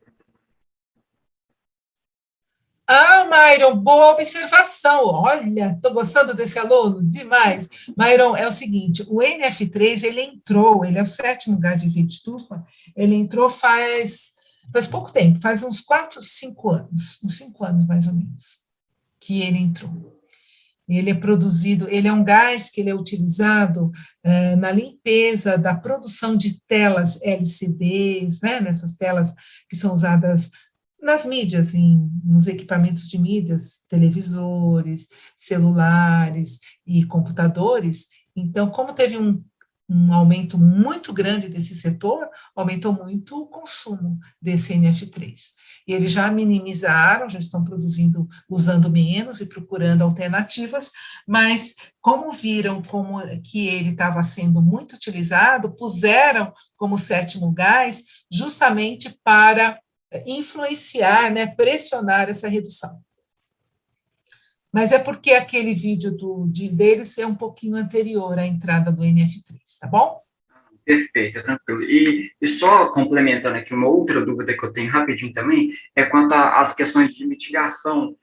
Ah, Myron, boa observação. Olha, estou gostando desse aluno demais. Myron, é o seguinte, o NF3, ele é o 7º gás de efeito estufa, ele entrou faz pouco tempo, faz uns 4, 5 anos, uns 5 anos mais ou menos, que ele entrou. Ele é produzido, ele é um gás que ele é utilizado na limpeza da produção de telas LCDs, né, nessas telas que são usadas nas mídias, nos equipamentos de mídias, televisores, celulares e computadores. Então, como teve um aumento muito grande desse setor, aumentou muito o consumo desse NF3. E eles já minimizaram, já estão produzindo, usando menos e procurando alternativas, mas como viram que ele estava sendo muito utilizado, puseram como 7º gás justamente para influenciar, né, pressionar essa redução. Mas é porque aquele vídeo deles é um pouquinho anterior à entrada do NF3, tá bom? Perfeito, tranquilo. E só complementando aqui, uma outra dúvida que eu tenho rapidinho também, é quanto às questões de mitigação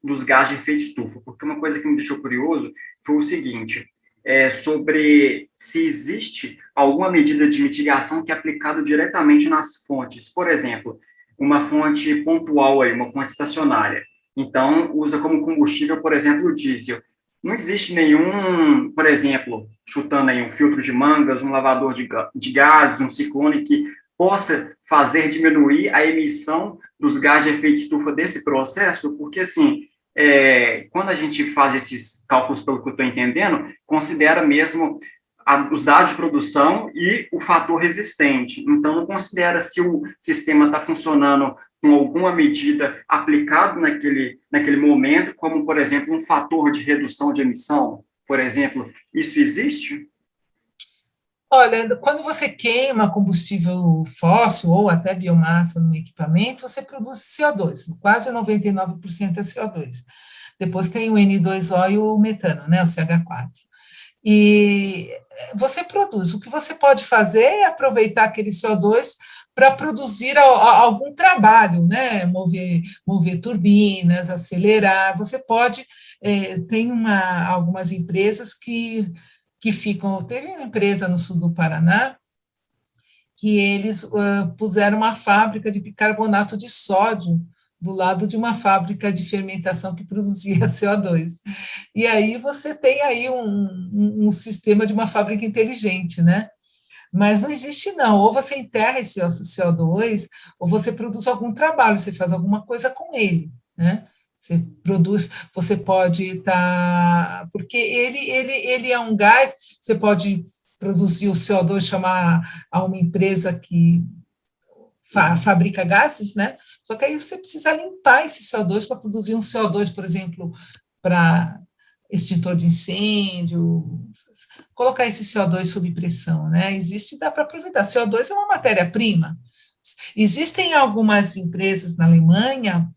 dos gases de efeito estufa, porque uma coisa que me deixou curioso foi o seguinte, sobre se existe alguma medida de mitigação que é aplicada diretamente nas fontes. Por exemplo, uma fonte pontual, uma fonte estacionária. Então, usa como combustível, por exemplo, o diesel. Não existe nenhum, por exemplo, chutando aí um filtro de mangas, um lavador de gases, um ciclone que possa fazer diminuir a emissão dos gases de efeito estufa desse processo, porque, assim, quando a gente faz esses cálculos, pelo que eu estou entendendo, considera mesmo os dados de produção e o fator resistente. Então, não considera se o sistema está funcionando com alguma medida aplicada naquele momento, como, por exemplo, um fator de redução de emissão, por exemplo. Isso existe? Olha, quando você queima combustível fóssil ou até biomassa no equipamento, você produz CO2, quase 99% é CO2. Depois tem o N2O e o metano, né, o CH4. E você produz. O que você pode fazer é aproveitar aquele CO2 para produzir algum trabalho, né? Mover turbinas, acelerar. Você pode, tem algumas empresas que ficam. Teve uma empresa no sul do Paraná que eles puseram uma fábrica de bicarbonato de sódio do lado de uma fábrica de fermentação que produzia CO2. E aí você tem aí um sistema de uma fábrica inteligente, né? Mas não existe não, ou você enterra esse CO2, ou você produz algum trabalho, você faz alguma coisa com ele, né? Você produz, você pode estar, porque ele é um gás, você pode produzir o CO2, chamar a uma empresa que fabrica gases, né? Só que aí você precisa limpar esse CO2 para produzir um CO2, por exemplo, para extintor de incêndio, colocar esse CO2 sob pressão, né? Dá para aproveitar. CO2 é uma matéria-prima. Existem algumas empresas na Alemanha,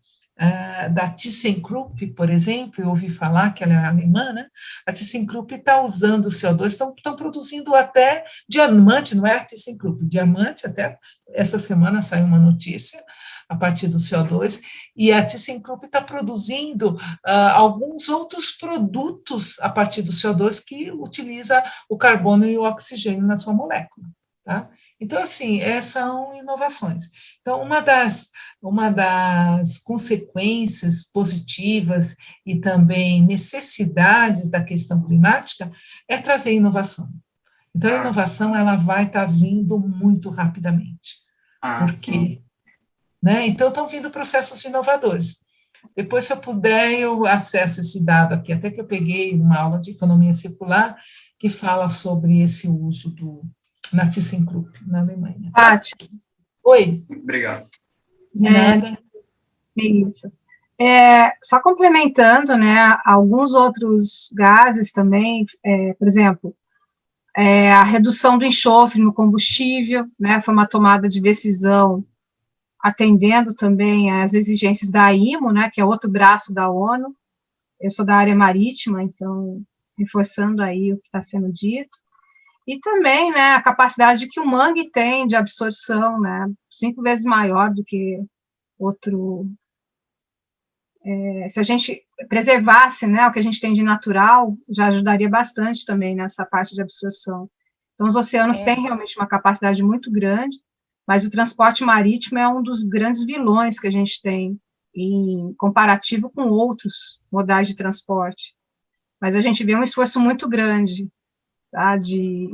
da ThyssenKrupp, por exemplo, eu ouvi falar que ela é alemã, né? A ThyssenKrupp está usando o CO2, estão produzindo até diamante, não é a ThyssenKrupp, diamante, até essa semana saiu uma notícia a partir do CO2, e a ThyssenKrupp está produzindo alguns outros produtos a partir do CO2 que utiliza o carbono e o oxigênio na sua molécula, tá? Então, assim, são inovações. Então, uma das consequências positivas e também necessidades da questão climática é trazer inovação. Então, a Ah, inovação ela vai estar vindo muito rapidamente, sim. porque, né? Então, estão vindo processos inovadores. Depois, se eu puder, eu acesso esse dado aqui, até que eu peguei uma aula de economia circular que fala sobre esse uso do na ThyssenKrupp, na Alemanha. Tati, Oi, Obrigado. de nada. isso. Só complementando, né, alguns outros gases também, por exemplo, a redução do enxofre no combustível, né, foi uma tomada de decisão atendendo também às exigências da IMO, né, que é outro braço da ONU. Eu sou da área marítima, então, reforçando aí o que está sendo dito. E também, né, a capacidade que o mangue tem de absorção, né, 5 vezes maior do que outro. Se a gente preservasse, né, o que a gente tem de natural, já ajudaria bastante também nessa parte de absorção. Então, os oceanos têm realmente uma capacidade muito grande, mas o transporte marítimo é um dos grandes vilões que a gente tem em comparativo com outros modais de transporte. Mas a gente vê um esforço muito grande, tá, de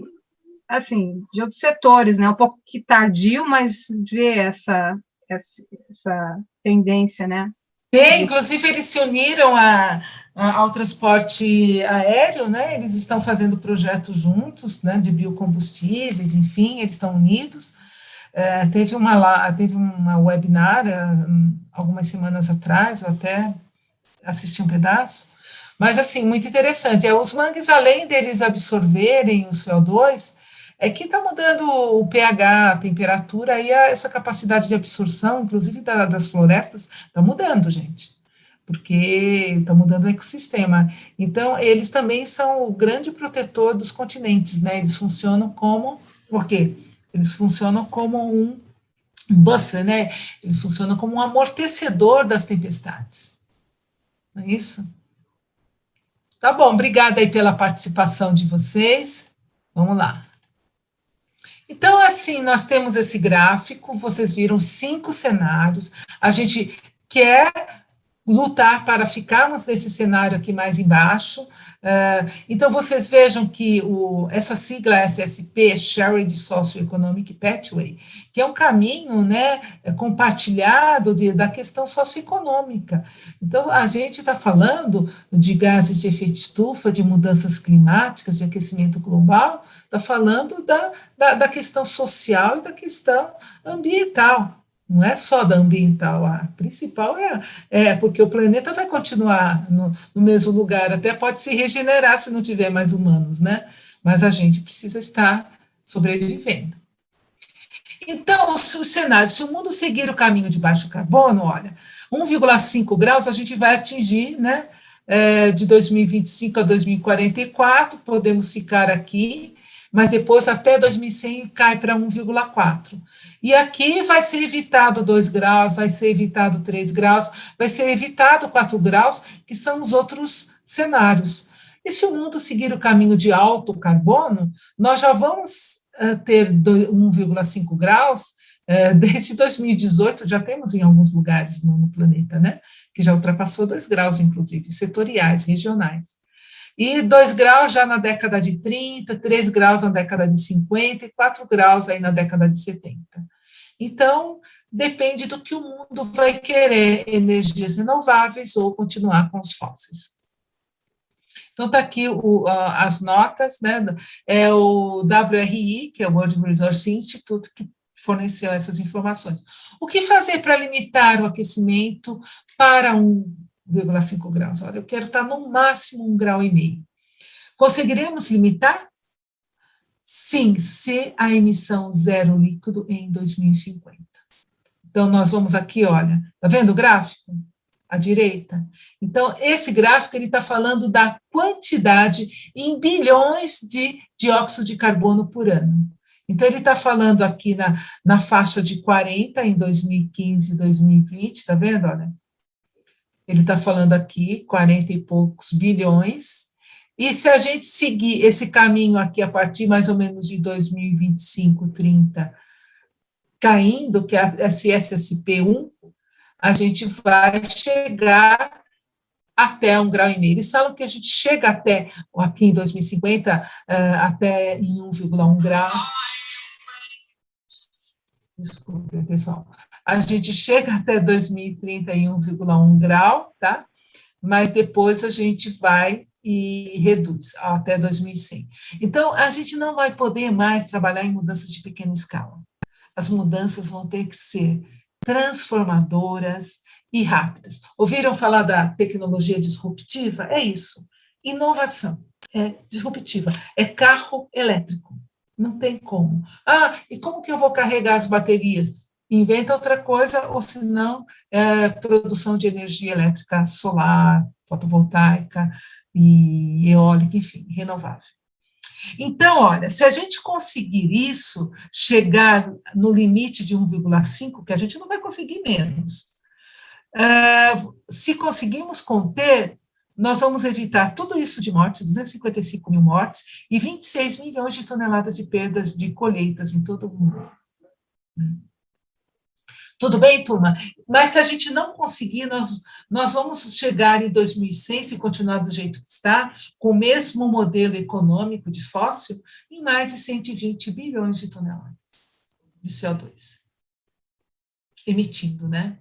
outros setores, né, um pouco que tardio, mas vê essa tendência, né. Inclusive, eles se uniram ao transporte aéreo, né? Eles estão fazendo projetos juntos, né, de biocombustíveis, enfim, eles estão unidos. Teve uma webinar algumas semanas atrás, eu até assisti um pedaço, mas assim, muito interessante. Os mangues, além deles absorverem o CO2, é que está mudando o pH, a temperatura e essa capacidade de absorção, inclusive das florestas, está mudando, gente, porque está mudando o ecossistema. Então, eles também são o grande protetor dos continentes, né? Eles funcionam como, por quê? Eles funcionam como um buffer, né? Eles funcionam como um amortecedor das tempestades. Não é isso? Tá bom, obrigada aí pela participação de vocês. Vamos lá. Então, assim, nós temos esse gráfico, vocês viram 5 cenários. A gente quer lutar para ficarmos nesse cenário aqui mais embaixo. Então, vocês vejam que essa sigla SSP, Shared Socioeconomic Pathway, que é um caminho, né, compartilhado da questão socioeconômica. Então, a gente está falando de gases de efeito estufa, de mudanças climáticas, de aquecimento global, está falando da questão social e da questão ambiental. Não é só da ambiental, a principal porque o planeta vai continuar no mesmo lugar, até pode se regenerar se não tiver mais humanos, né? Mas a gente precisa estar sobrevivendo. Então, o cenário, se o mundo seguir o caminho de baixo carbono, olha, 1,5 graus a gente vai atingir, né? De 2025 a 2044, podemos ficar aqui, mas depois até 2100 cai para 1,4. E aqui vai ser evitado 2 graus, vai ser evitado 3 graus, vai ser evitado 4 graus, que são os outros cenários. E se o mundo seguir o caminho de alto carbono, nós já vamos ter 1,5 graus, desde 2018, já temos em alguns lugares no planeta, né? Que já ultrapassou 2 graus, inclusive, setoriais, regionais. E 2 graus já na década de 30, 3 graus na década de 50 e 4 graus aí na década de 70. Então, depende do que o mundo vai querer, energias renováveis ou continuar com os fósseis. Então, está aqui as notas, né? É o WRI, que é o World Resources Institute, que forneceu essas informações. O que fazer para limitar o aquecimento para 1,5 graus? Olha, eu quero estar no máximo 1,5 grau. Conseguiremos limitar? Sim, se a emissão zero líquido em 2050. Então, nós vamos aqui, olha, tá vendo o gráfico? À direita. Então, esse gráfico, ele está falando da quantidade em bilhões de dióxido de carbono por ano. Então, ele está falando aqui na faixa de 40 em 2015 e 2020, tá vendo? Olha, ele está falando aqui 40 e poucos bilhões, E se a gente seguir esse caminho aqui a partir mais ou menos de 2025, 30, caindo, que é a SSSP1, a gente vai chegar até 1,5 grau. Eles falam que a gente chega até, aqui em 2050, até em 1,1 grau. Desculpe, pessoal. A gente chega até 2030 em 1,1 grau, tá? Mas depois a gente vai e reduz até 2100. Então, a gente não vai poder mais trabalhar em mudanças de pequena escala. As mudanças vão ter que ser transformadoras e rápidas. Ouviram falar da tecnologia disruptiva? É isso. Inovação é disruptiva. É carro elétrico. Não tem como. E como que eu vou carregar as baterias? Inventa outra coisa, ou senão, produção de energia elétrica solar, fotovoltaica e eólica, enfim, renovável. Então, olha, se a gente conseguir isso, chegar no limite de 1,5, que a gente não vai conseguir menos, se conseguirmos conter, nós vamos evitar tudo isso de mortes, 255 mil mortes e 26 milhões de toneladas de perdas de colheitas em todo o mundo. Tudo bem, turma? Mas se a gente não conseguir, nós vamos chegar em 2100, se continuar do jeito que está, com o mesmo modelo econômico de fóssil, em mais de 120 bilhões de toneladas de CO2 emitindo, né?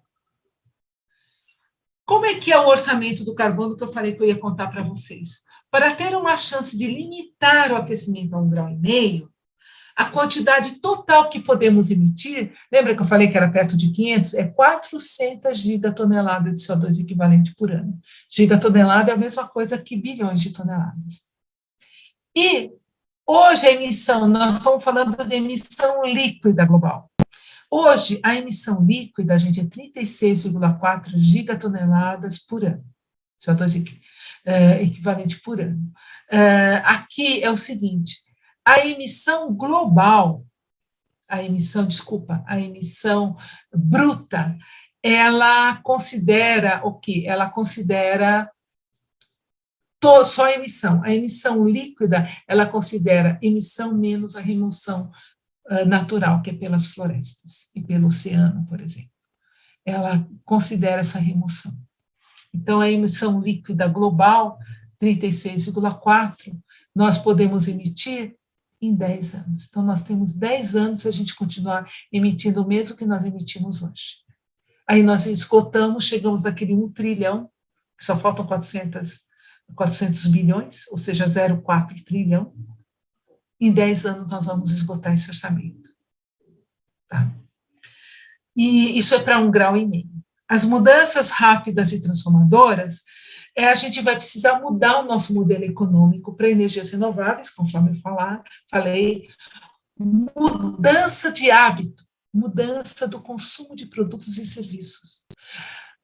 Como é que é o orçamento do carbono que eu falei que eu ia contar para vocês? Para ter uma chance de limitar o aquecimento a 1,5 grau, a quantidade total que podemos emitir, lembra que eu falei que era perto de 500? É 400 gigatoneladas de CO2 equivalente por ano. Gigatonelada é a mesma coisa que bilhões de toneladas. E hoje a emissão, nós estamos falando de emissão líquida global. Hoje, a emissão líquida, gente, é 36,4 gigatoneladas por ano. CO2 equivalente por ano. Aqui é o seguinte, a emissão global, a emissão bruta, ela considera o quê? Ela considera só a emissão. A emissão líquida, ela considera emissão menos a remoção natural, que é pelas florestas e pelo oceano, por exemplo. Ela considera essa remoção. Então, a emissão líquida global, 36,4, nós podemos emitir em 10 anos. Então, nós temos 10 anos se a gente continuar emitindo o mesmo que nós emitimos hoje. Aí nós esgotamos, chegamos naquele 1 trilhão, que só faltam 400 bilhões, ou seja, 0,4 trilhão. Em 10 anos nós vamos esgotar esse orçamento. Tá? E isso é para 1,5 grau. As mudanças rápidas e transformadoras, a gente vai precisar mudar o nosso modelo econômico para energias renováveis, conforme eu falei, mudança de hábito, mudança do consumo de produtos e serviços.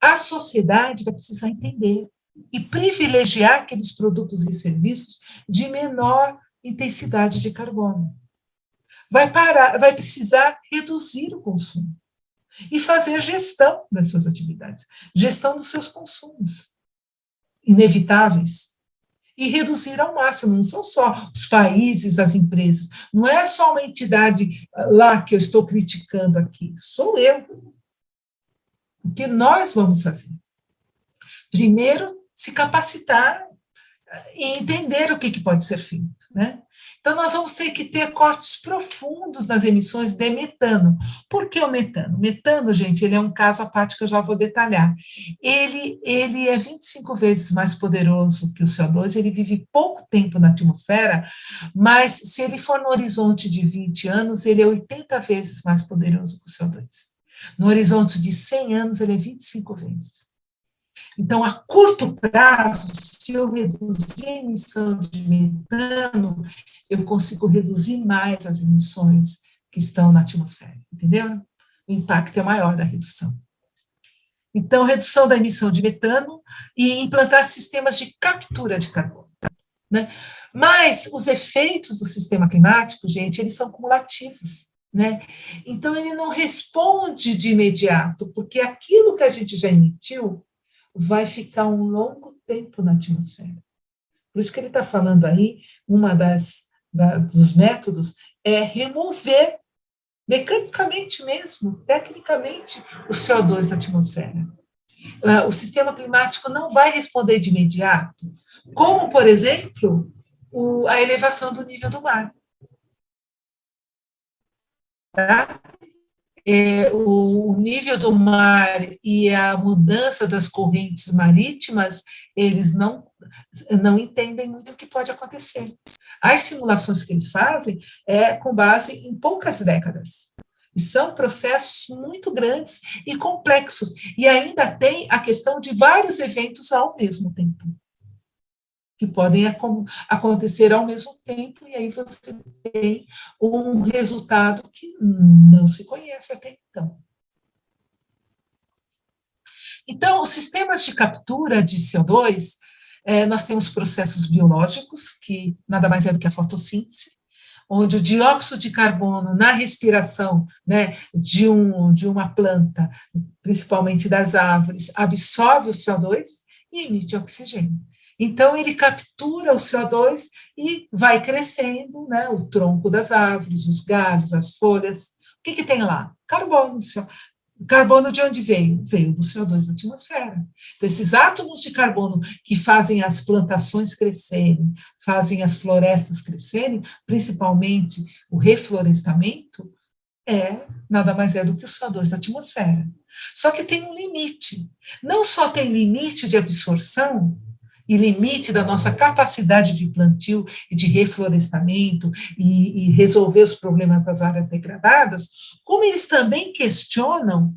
A sociedade vai precisar entender e privilegiar aqueles produtos e serviços de menor intensidade de carbono. Vai precisar reduzir o consumo e fazer gestão das suas atividades, gestão dos seus consumos inevitáveis e reduzir ao máximo. Não são só os países, as empresas, não é só uma entidade lá que eu estou criticando aqui, sou eu. O que nós vamos fazer? Primeiro, se capacitar e entender o que pode ser feito, né? Então, nós vamos ter que ter cortes profundos nas emissões de metano. Por que o metano? O metano, gente, ele é um caso à parte que eu já vou detalhar. Ele é 25 vezes mais poderoso que o CO2, ele vive pouco tempo na atmosfera, mas se ele for no horizonte de 20 anos, ele é 80 vezes mais poderoso que o CO2. No horizonte de 100 anos, ele é 25 vezes. Então, a curto prazo, se eu reduzir a emissão de metano, eu consigo reduzir mais as emissões que estão na atmosfera, entendeu? O impacto é maior da redução. Então, redução da emissão de metano e implantar sistemas de captura de carbono, né? Mas os efeitos do sistema climático, gente, eles são cumulativos, né? Então, ele não responde de imediato, porque aquilo que a gente já emitiu vai ficar um longo tempo na atmosfera. Por isso que ele está falando aí, dos métodos é remover mecanicamente mesmo, tecnicamente, o CO2 da atmosfera. O sistema climático não vai responder de imediato, como, por exemplo, a elevação do nível do mar. Tá? O nível do mar e a mudança das correntes marítimas, eles não entendem muito o que pode acontecer. As simulações que eles fazem é com base em poucas décadas. E são processos muito grandes e complexos. E ainda tem a questão de vários eventos ao mesmo tempo, que podem acontecer ao mesmo tempo, e aí você tem um resultado que não se conhece até então. Então, os sistemas de captura de CO2, nós temos processos biológicos, que nada mais é do que a fotossíntese, onde o dióxido de carbono na respiração, né, de uma planta, principalmente das árvores, absorve o CO2 e emite oxigênio. Então, ele captura o CO2 e vai crescendo, né, o tronco das árvores, os galhos, as folhas. O que tem lá? Carbono. Carbono de onde veio? Veio do CO2 da atmosfera. Então, esses átomos de carbono que fazem as plantações crescerem, fazem as florestas crescerem, principalmente o reflorestamento, nada mais é do que o CO2 da atmosfera. Só que tem um limite. Não só tem limite de absorção, e limite da nossa capacidade de plantio e de reflorestamento e resolver os problemas das áreas degradadas, como eles também questionam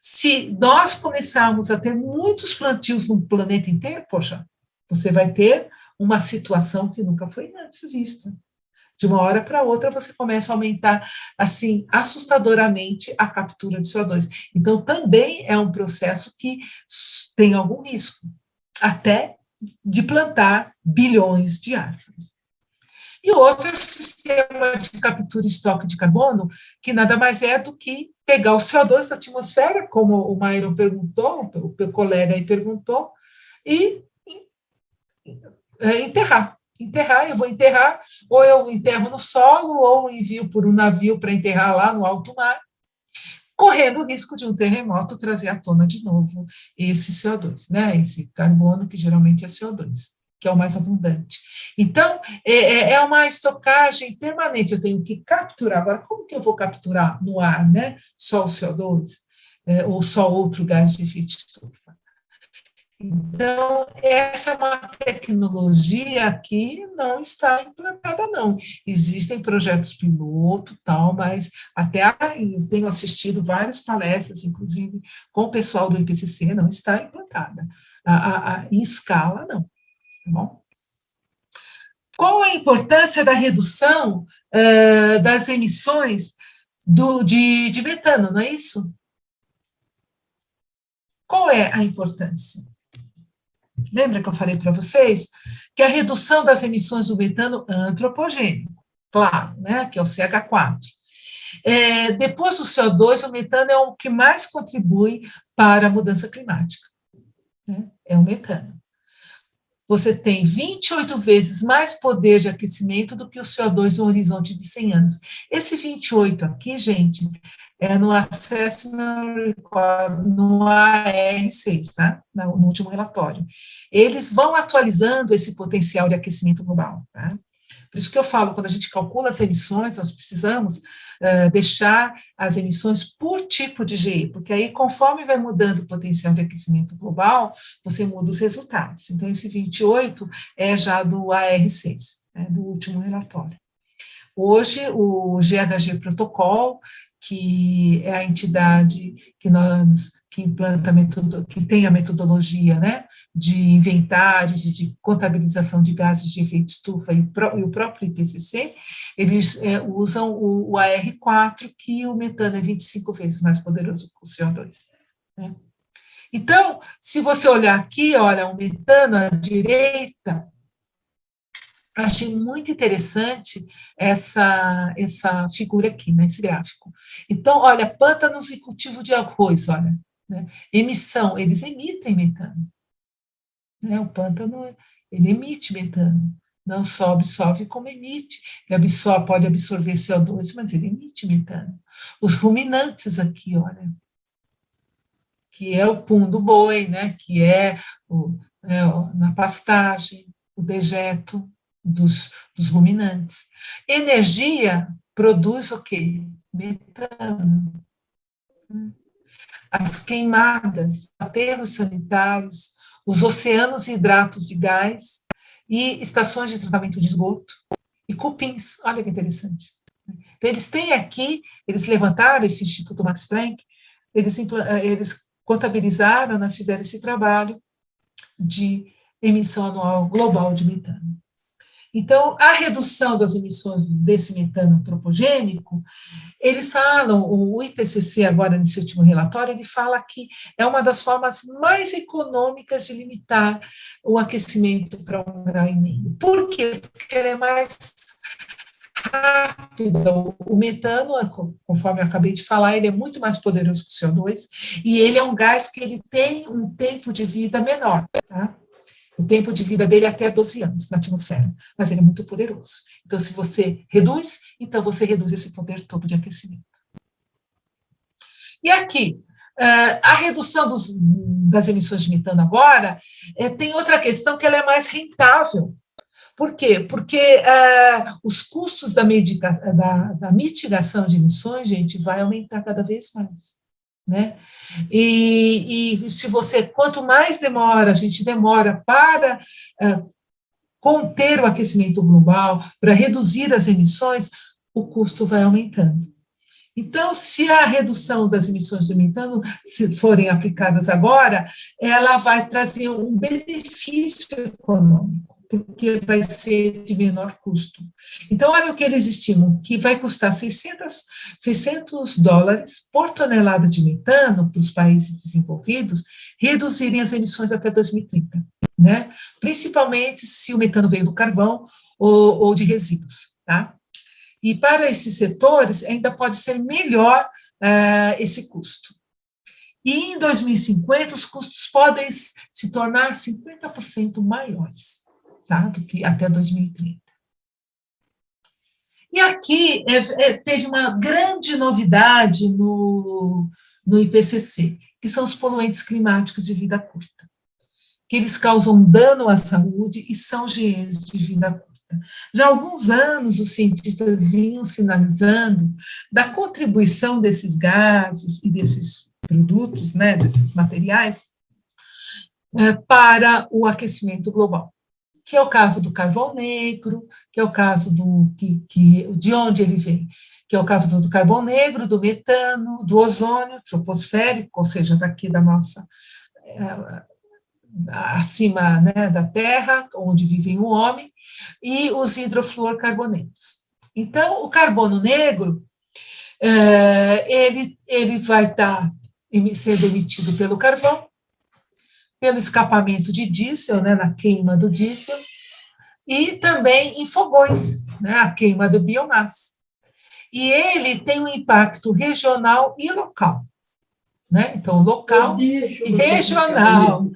se nós começarmos a ter muitos plantios no planeta inteiro, poxa, você vai ter uma situação que nunca foi antes vista. De uma hora para outra, você começa a aumentar, assim, assustadoramente a captura de CO2. Então, também é um processo que tem algum risco, até de plantar bilhões de árvores. E o outro é o sistema de captura e estoque de carbono, que nada mais é do que pegar o CO2 da atmosfera, como o Myron perguntou, o colega aí perguntou, e enterrar. Eu vou enterrar, ou eu enterro no solo, ou envio por um navio para enterrar lá no alto mar, correndo o risco de um terremoto trazer à tona de novo esse CO2, né? Esse carbono, que geralmente é CO2, que é o mais abundante. Então, é uma estocagem permanente, eu tenho que capturar. Agora, como que eu vou capturar no ar, né? Só o CO2, ou só outro gás de efeito de estufa? Então, essa é uma tecnologia que não está implantada, não. Existem projetos piloto, tal, mas até eu tenho assistido várias palestras, inclusive com o pessoal do IPCC, não está implantada. Em escala, não. Tá bom? Qual a importância da redução das emissões de metano, não é isso? Qual é a importância? Lembra que eu falei para vocês que a redução das emissões do metano antropogênico, claro, né, que é o CH4. Depois do CO2, o metano é o que mais contribui para a mudança climática, né, é o metano. Você tem 28 vezes mais poder de aquecimento do que o CO2 no horizonte de 100 anos. Esse 28 aqui, gente, é no Assessment Report, no AR6, tá? No último relatório. Eles vão atualizando esse potencial de aquecimento global, tá? Por isso que eu falo, quando a gente calcula as emissões, nós precisamos deixar as emissões por tipo de GE, porque aí, conforme vai mudando o potencial de aquecimento global, você muda os resultados. Então, esse 28 é já do AR6, né, do último relatório. Hoje, o GHG Protocol, que é a entidade que implanta que tem a metodologia, né, de inventários e de contabilização de gases de efeito estufa e o próprio IPCC, eles usam o AR4, que o metano é 25 vezes mais poderoso que o CO2. Né? Então, se você olhar aqui, olha, o metano à direita, achei muito interessante essa figura aqui, né, esse gráfico. Então, olha, pântanos e cultivo de arroz, olha, né, emissão, eles emitem metano. né? O pântano, ele emite metano. Não só absorve, como emite. Ele pode absorver CO2, mas ele emite metano. Os ruminantes aqui, olha, que é o pum do boi, né? Que é, na pastagem, o dejeto dos ruminantes. Energia produz o quê? Metano. As queimadas, os aterros sanitários, os oceanos e hidratos de gás e estações de tratamento de esgoto e cupins. Olha que interessante. Então, eles têm aqui, eles levantaram esse Instituto Max Planck, eles contabilizaram, né, fizeram esse trabalho de emissão anual global de metano. Então, a redução das emissões desse metano antropogênico, eles falam, o IPCC agora, nesse último relatório, ele fala que é uma das formas mais econômicas de limitar o aquecimento para 1,5 graus. Por quê? Porque ele é mais rápido. O metano, conforme eu acabei de falar, ele é muito mais poderoso que o CO2, e ele é um gás que ele tem um tempo de vida menor, tá? O tempo de vida dele é até 12 anos na atmosfera, mas ele é muito poderoso. Então, se você reduz, então você reduz esse poder todo de aquecimento. E aqui, a redução das emissões de metano agora, tem outra questão que ela é mais rentável. Por quê? Porque os custos da mitigação de emissões, gente, vai aumentar cada vez mais, né? E se quanto mais a gente demora para conter o aquecimento global, para reduzir as emissões, o custo vai aumentando. Então, se a redução das emissões de metano se forem aplicadas agora, ela vai trazer um benefício econômico, porque vai ser de menor custo. Então, olha o que eles estimam, que vai custar $600 por tonelada de metano para os países desenvolvidos reduzirem as emissões até 2030, né? Principalmente se o metano veio do carvão ou de resíduos, tá? E para esses setores ainda pode ser melhor esse custo. E em 2050 os custos podem se tornar 50% maiores, tá? Do que até 2030. E aqui teve uma grande novidade no IPCC, que são os poluentes climáticos de vida curta, que eles causam dano à saúde e são GEs de vida curta. Já há alguns anos, os cientistas vinham sinalizando da contribuição desses gases e desses produtos, né, desses materiais, para o aquecimento global, que é o caso do carvão negro, que é o caso de onde ele vem, que é o caso do carvão negro, do metano, do ozônio troposférico, ou seja, daqui da nossa, acima, né, da Terra, onde vive o homem, e os hidrofluorcarbonetos. Então, o carbono negro, ele vai estar sendo emitido pelo carvão, pelo escapamento de diesel, né, na queima do diesel, e também em fogões, né, a queima do biomassa. E ele tem um impacto regional e local, né? Então, local e regional.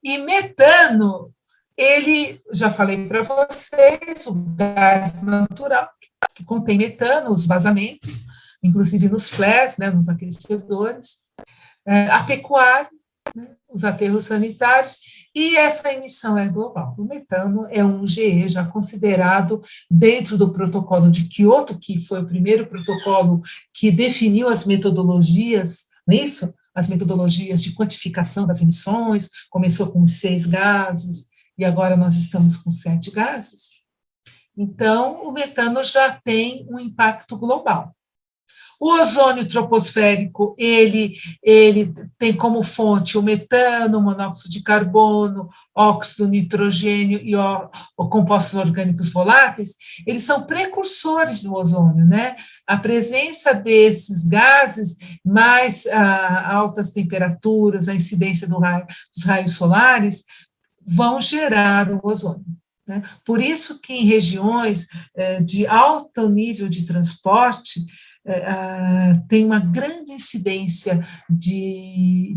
E metano, ele, já falei para vocês, o gás natural, que contém metano, os vazamentos, inclusive nos flares, né, nos aquecedores, a pecuária, né, os aterros sanitários, e essa emissão é global. O metano é um GE já considerado dentro do protocolo de Kyoto, que foi o primeiro protocolo que definiu as metodologias, não é isso? As metodologias de quantificação das emissões, começou com 6 gases, e agora nós estamos com 7 gases. Então, o metano já tem um impacto global. O ozônio troposférico, ele tem como fonte o metano, o monóxido de carbono, óxido, nitrogênio e compostos orgânicos voláteis, eles são precursores do ozônio, né? A presença desses gases, mais altas temperaturas, a incidência dos raios solares, vão gerar o ozônio, né? Por isso que em regiões de alto nível de transporte, tem uma grande incidência de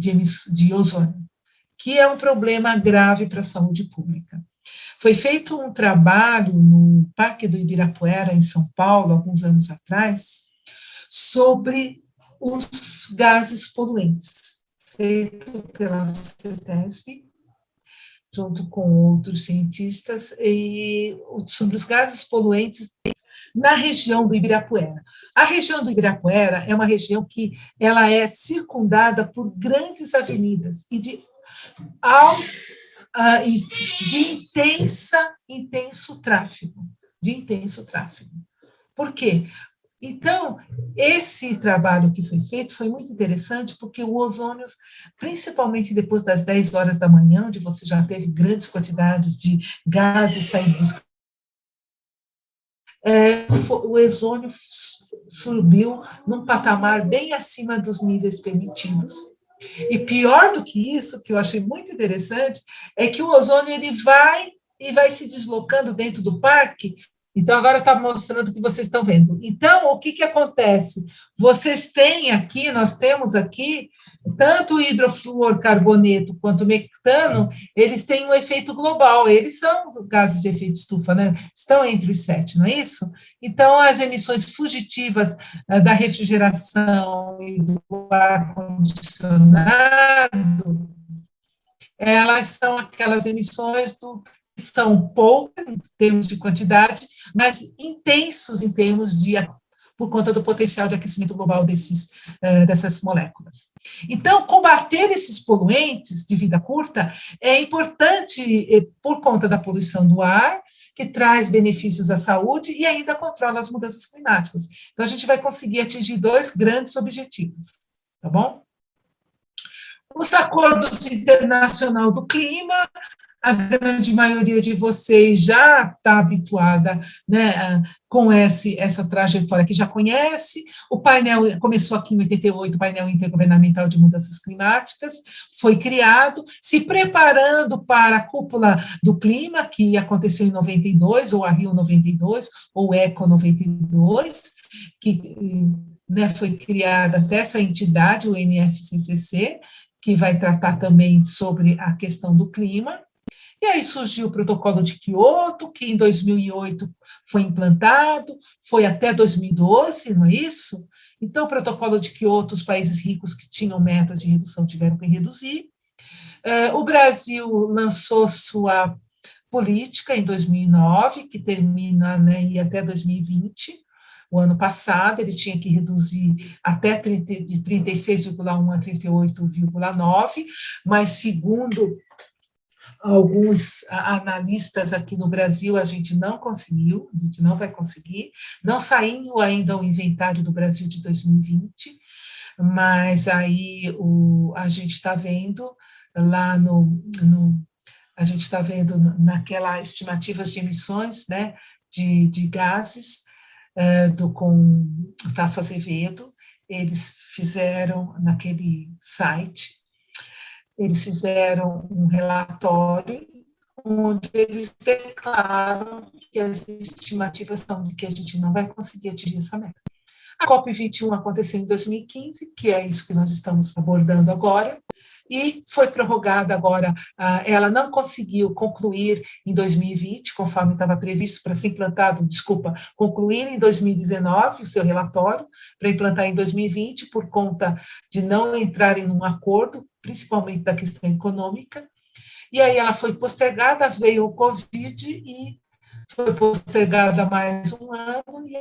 ozônio. que é um problema grave para a saúde pública. Foi feito um trabalho no Parque do Ibirapuera, em São Paulo, alguns anos atrás, sobre os gases poluentes, feito pela CETESB, junto com outros cientistas, e sobre os gases poluentes na região do Ibirapuera. A região do Ibirapuera é uma região que ela é circundada por grandes avenidas e de intenso tráfego, Por quê? Então, esse trabalho que foi feito foi muito interessante, porque o ozônio, principalmente depois das 10 horas da manhã, onde você já teve grandes quantidades de gases saindo dos o ozônio subiu num patamar bem acima dos níveis permitidos. E pior do que isso, que eu achei muito interessante, é que o ozônio ele vai se deslocando dentro do parque. Então, agora está mostrando o que vocês estão vendo. Então, o que acontece? Nós temos aqui, tanto o hidrofluorcarboneto quanto o metano, eles têm um efeito global, eles são gases de efeito estufa, né? Estão entre os 7, não é isso? Então, as emissões fugitivas da refrigeração e do ar-condicionado, elas são aquelas emissões que são poucas em termos de quantidade, mas intensos em termos por conta do potencial de aquecimento global dessas moléculas. Então, combater esses poluentes de vida curta é importante por conta da poluição do ar, que traz benefícios à saúde e ainda controla as mudanças climáticas. Então, a gente vai conseguir atingir 2 grandes objetivos, tá bom? Os acordos internacionais do clima, a grande maioria de vocês já está habituada, né, com essa trajetória que já conhece. O painel começou aqui em 88, o painel intergovernamental de mudanças climáticas, foi criado, se preparando para a cúpula do clima, que aconteceu em 92, ou a Rio 92, ou Eco 92, que, né, foi criada até essa entidade, o NFCCC, que vai tratar também sobre a questão do clima. E aí surgiu o protocolo de Quioto, que em 2008 foi implantado, foi até 2012, não é isso? Então, o protocolo de Quioto, os países ricos que tinham metas de redução tiveram que reduzir. O Brasil lançou sua política em 2009, que termina, né, e até 2020. O ano passado, ele tinha que reduzir até de 36,1 a 38,9, mas segundo alguns analistas aqui no Brasil, a gente não conseguiu, a gente não vai conseguir, não saiu ainda o inventário do Brasil de 2020, mas aí a gente está vendo lá a gente está vendo naquela estimativas de emissões, né, de gases, com Tasso Azevedo, eles fizeram naquele site, eles fizeram um relatório onde eles declaram que as estimativas são de que a gente não vai conseguir atingir essa meta. A COP21 aconteceu em 2015, que é isso que nós estamos abordando agora, e foi prorrogada agora, ela não conseguiu concluir em 2020, conforme estava previsto para ser implantado, concluir em 2019 o seu relatório, para implantar em 2020, por conta de não entrarem num acordo, principalmente da questão econômica, e aí ela foi postergada, veio o Covid e foi postergada mais um ano, e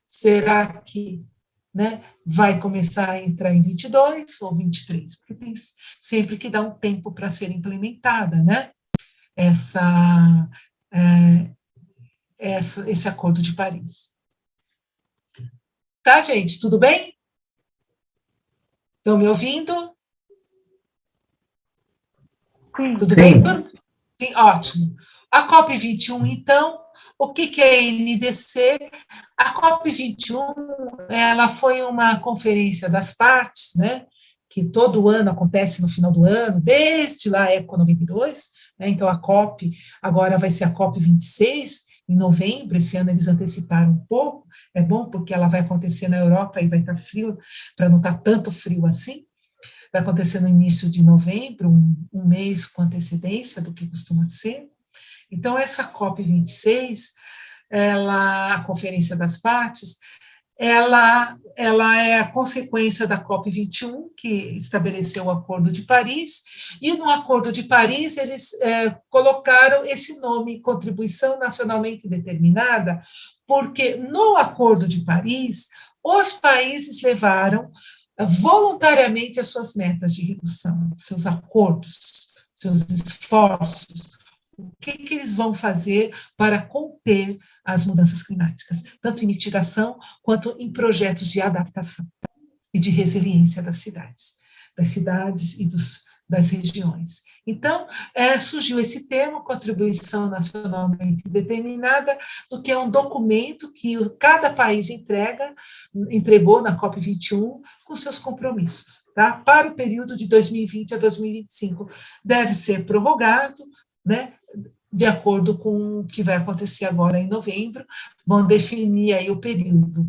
será que, né, vai começar a entrar em 22 ou 23, porque tem sempre que dar um tempo para ser implementada, né, esse Acordo de Paris. Tá, gente? Tudo bem? Estão me ouvindo? Sim. Tudo bem? Sim, ótimo. A COP21, então, o que é a NDC? A COP21, ela foi uma conferência das partes, né, que todo ano acontece no final do ano, desde lá a Eco 92, né, então a COP agora vai ser a COP26, em novembro, esse ano eles anteciparam um pouco, é bom porque ela vai acontecer na Europa e vai estar frio, para não estar tanto frio assim. vai acontecer no início de novembro, um mês com antecedência do que costuma ser. Então, essa COP26, a Conferência das Partes, ela é a consequência da COP21, que estabeleceu o Acordo de Paris, e no Acordo de Paris eles colocaram esse nome, Contribuição Nacionalmente Determinada, porque no Acordo de Paris, os países levaram voluntariamente as suas metas de redução, seus acordos, seus esforços, o que eles vão fazer para conter as mudanças climáticas, tanto em mitigação quanto em projetos de adaptação e de resiliência das cidades e das regiões. Então, surgiu esse termo, Contribuição Nacionalmente Determinada, do que é um documento que cada país entregou na COP21 com seus compromissos, tá? Para o período de 2020 a 2025. Deve ser prorrogado, né? De acordo com o que vai acontecer agora em novembro, vão definir aí o período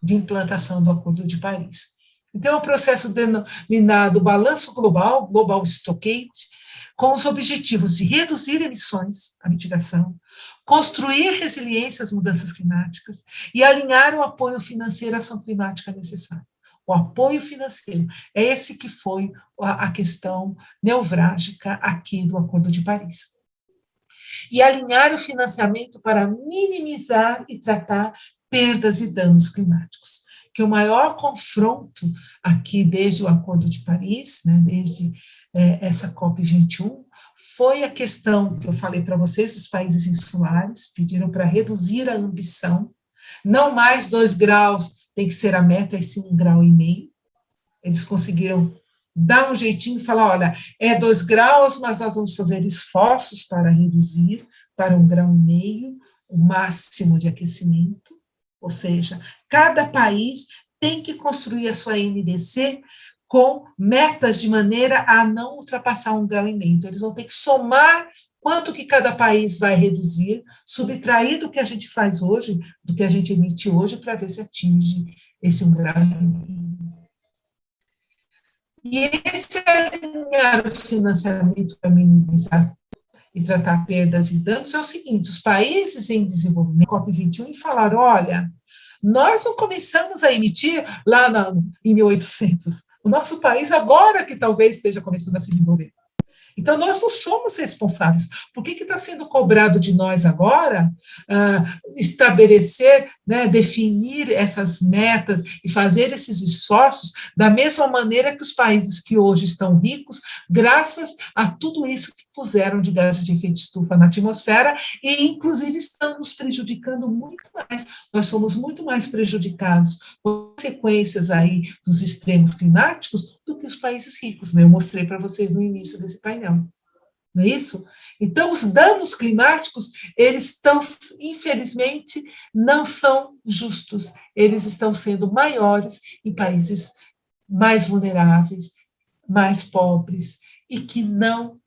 de implantação do Acordo de Paris. Então, é um processo denominado Balanço Global, Global Stockade, com os objetivos de reduzir emissões, a mitigação, construir resiliência às mudanças climáticas e alinhar o apoio financeiro à ação climática necessária. O apoio financeiro, é esse que foi a questão nevrálgica aqui do Acordo de Paris. E alinhar o financiamento para minimizar e tratar perdas e danos climáticos. Que o maior confronto aqui, desde o Acordo de Paris, né, desde essa COP21, foi a questão que eu falei para vocês, os países insulares pediram para reduzir a ambição, não mais 2 graus, tem que ser a meta, e sim 1,5 grau. Eles conseguiram dar um jeitinho e falar, olha, 2 graus, mas nós vamos fazer esforços para reduzir para 1,5 grau, o máximo de aquecimento, ou seja, cada país tem que construir a sua NDC com metas de maneira a não ultrapassar 1,5 grau. Então, eles vão ter que somar quanto que cada país vai reduzir, subtrair do que a gente faz hoje, do que a gente emite hoje, para ver se atinge esse 1,5 grau. E esse alinhar o financiamento para minimizar e tratar perdas e danos é o seguinte: os países em desenvolvimento, COP21, falaram, olha, nós não começamos a emitir lá em 1800, o nosso país agora que talvez esteja começando a se desenvolver. Então, nós não somos responsáveis. Por que está sendo cobrado de nós agora estabelecer, né, definir essas metas e fazer esses esforços da mesma maneira que os países que hoje estão ricos, graças a tudo isso que puseram de gases de efeito estufa na atmosfera e, inclusive, estão nos prejudicando muito mais. Nós somos muito mais prejudicados por consequências aí dos extremos climáticos do que os países ricos, né? Eu mostrei para vocês no início desse painel, não é isso? Então, os danos climáticos, eles estão, infelizmente, não são justos, eles estão sendo maiores em países mais vulneráveis, mais pobres, e que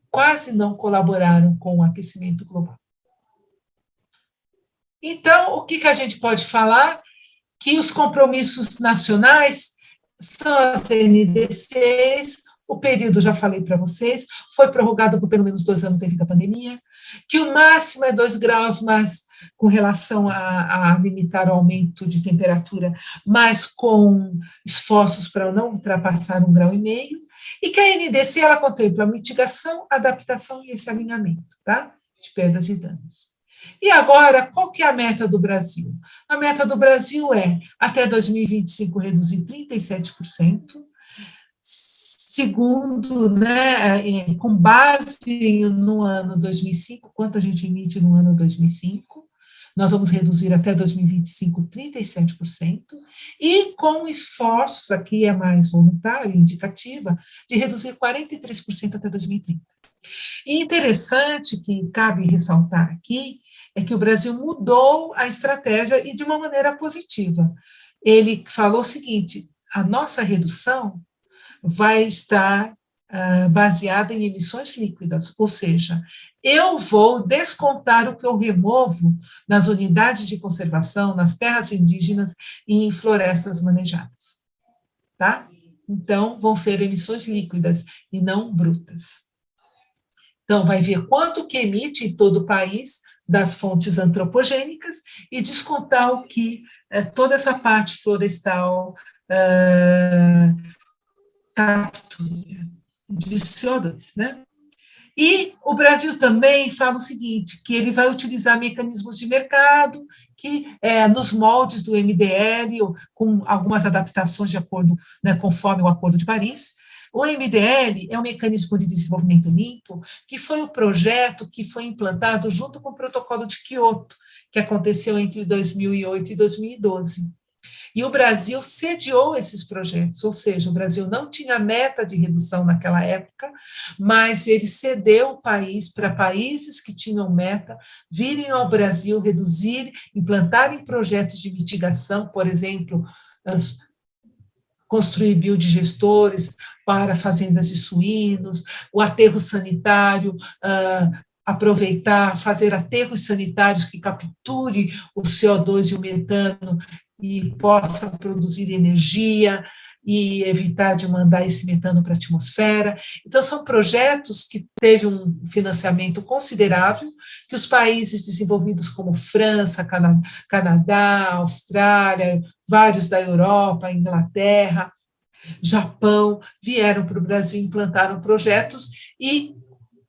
quase não colaboraram com o aquecimento global. Então, o que a gente pode falar? Que os compromissos nacionais são as NDCs, o período, já falei para vocês, foi prorrogado por pelo menos 2 anos devido à pandemia, que o máximo é 2 graus, mas com relação a limitar o aumento de temperatura, mas com esforços para não ultrapassar 1,5 grau, e que a NDC, ela contempla a mitigação, adaptação e esse alinhamento, tá? De perdas e danos. E agora, qual que é a meta do Brasil? A meta do Brasil é, até 2025, reduzir 37%, segundo, né, com base no ano 2005, quanto a gente emite no ano 2005, nós vamos reduzir até 2025 37%, e com esforços, aqui é mais voluntário, indicativa, de reduzir 43% até 2030. E interessante que cabe ressaltar aqui, é que o Brasil mudou a estratégia e de uma maneira positiva. Ele falou o seguinte: a nossa redução vai estar baseada em emissões líquidas, ou seja, eu vou descontar o que eu removo nas unidades de conservação, nas terras indígenas e em florestas manejadas. Tá? Então, vão ser emissões líquidas e não brutas. Então, vai ver quanto que emite em todo o país das fontes antropogênicas e descontar o que toda essa parte florestal captura de CO2, né? E o Brasil também fala o seguinte, que ele vai utilizar mecanismos de mercado, que nos moldes do MDL, com algumas adaptações de acordo, né, conforme o Acordo de Paris. O MDL é um mecanismo de desenvolvimento limpo, que foi o projeto que foi implantado junto com o Protocolo de Quioto, que aconteceu entre 2008 e 2012. E o Brasil sediou esses projetos, ou seja, o Brasil não tinha meta de redução naquela época, mas ele cedeu o país para países que tinham meta virem ao Brasil reduzir, implantarem projetos de mitigação, por exemplo, construir biodigestores para fazendas de suínos, o aterro sanitário, aproveitar, fazer aterros sanitários que capture o CO2 e o metano e possa produzir energia e evitar de mandar esse metano para a atmosfera. Então, são projetos que teve um financiamento considerável, que os países desenvolvidos como França, Canadá, Austrália, vários da Europa, Inglaterra, Japão, vieram para o Brasil, implantaram projetos e,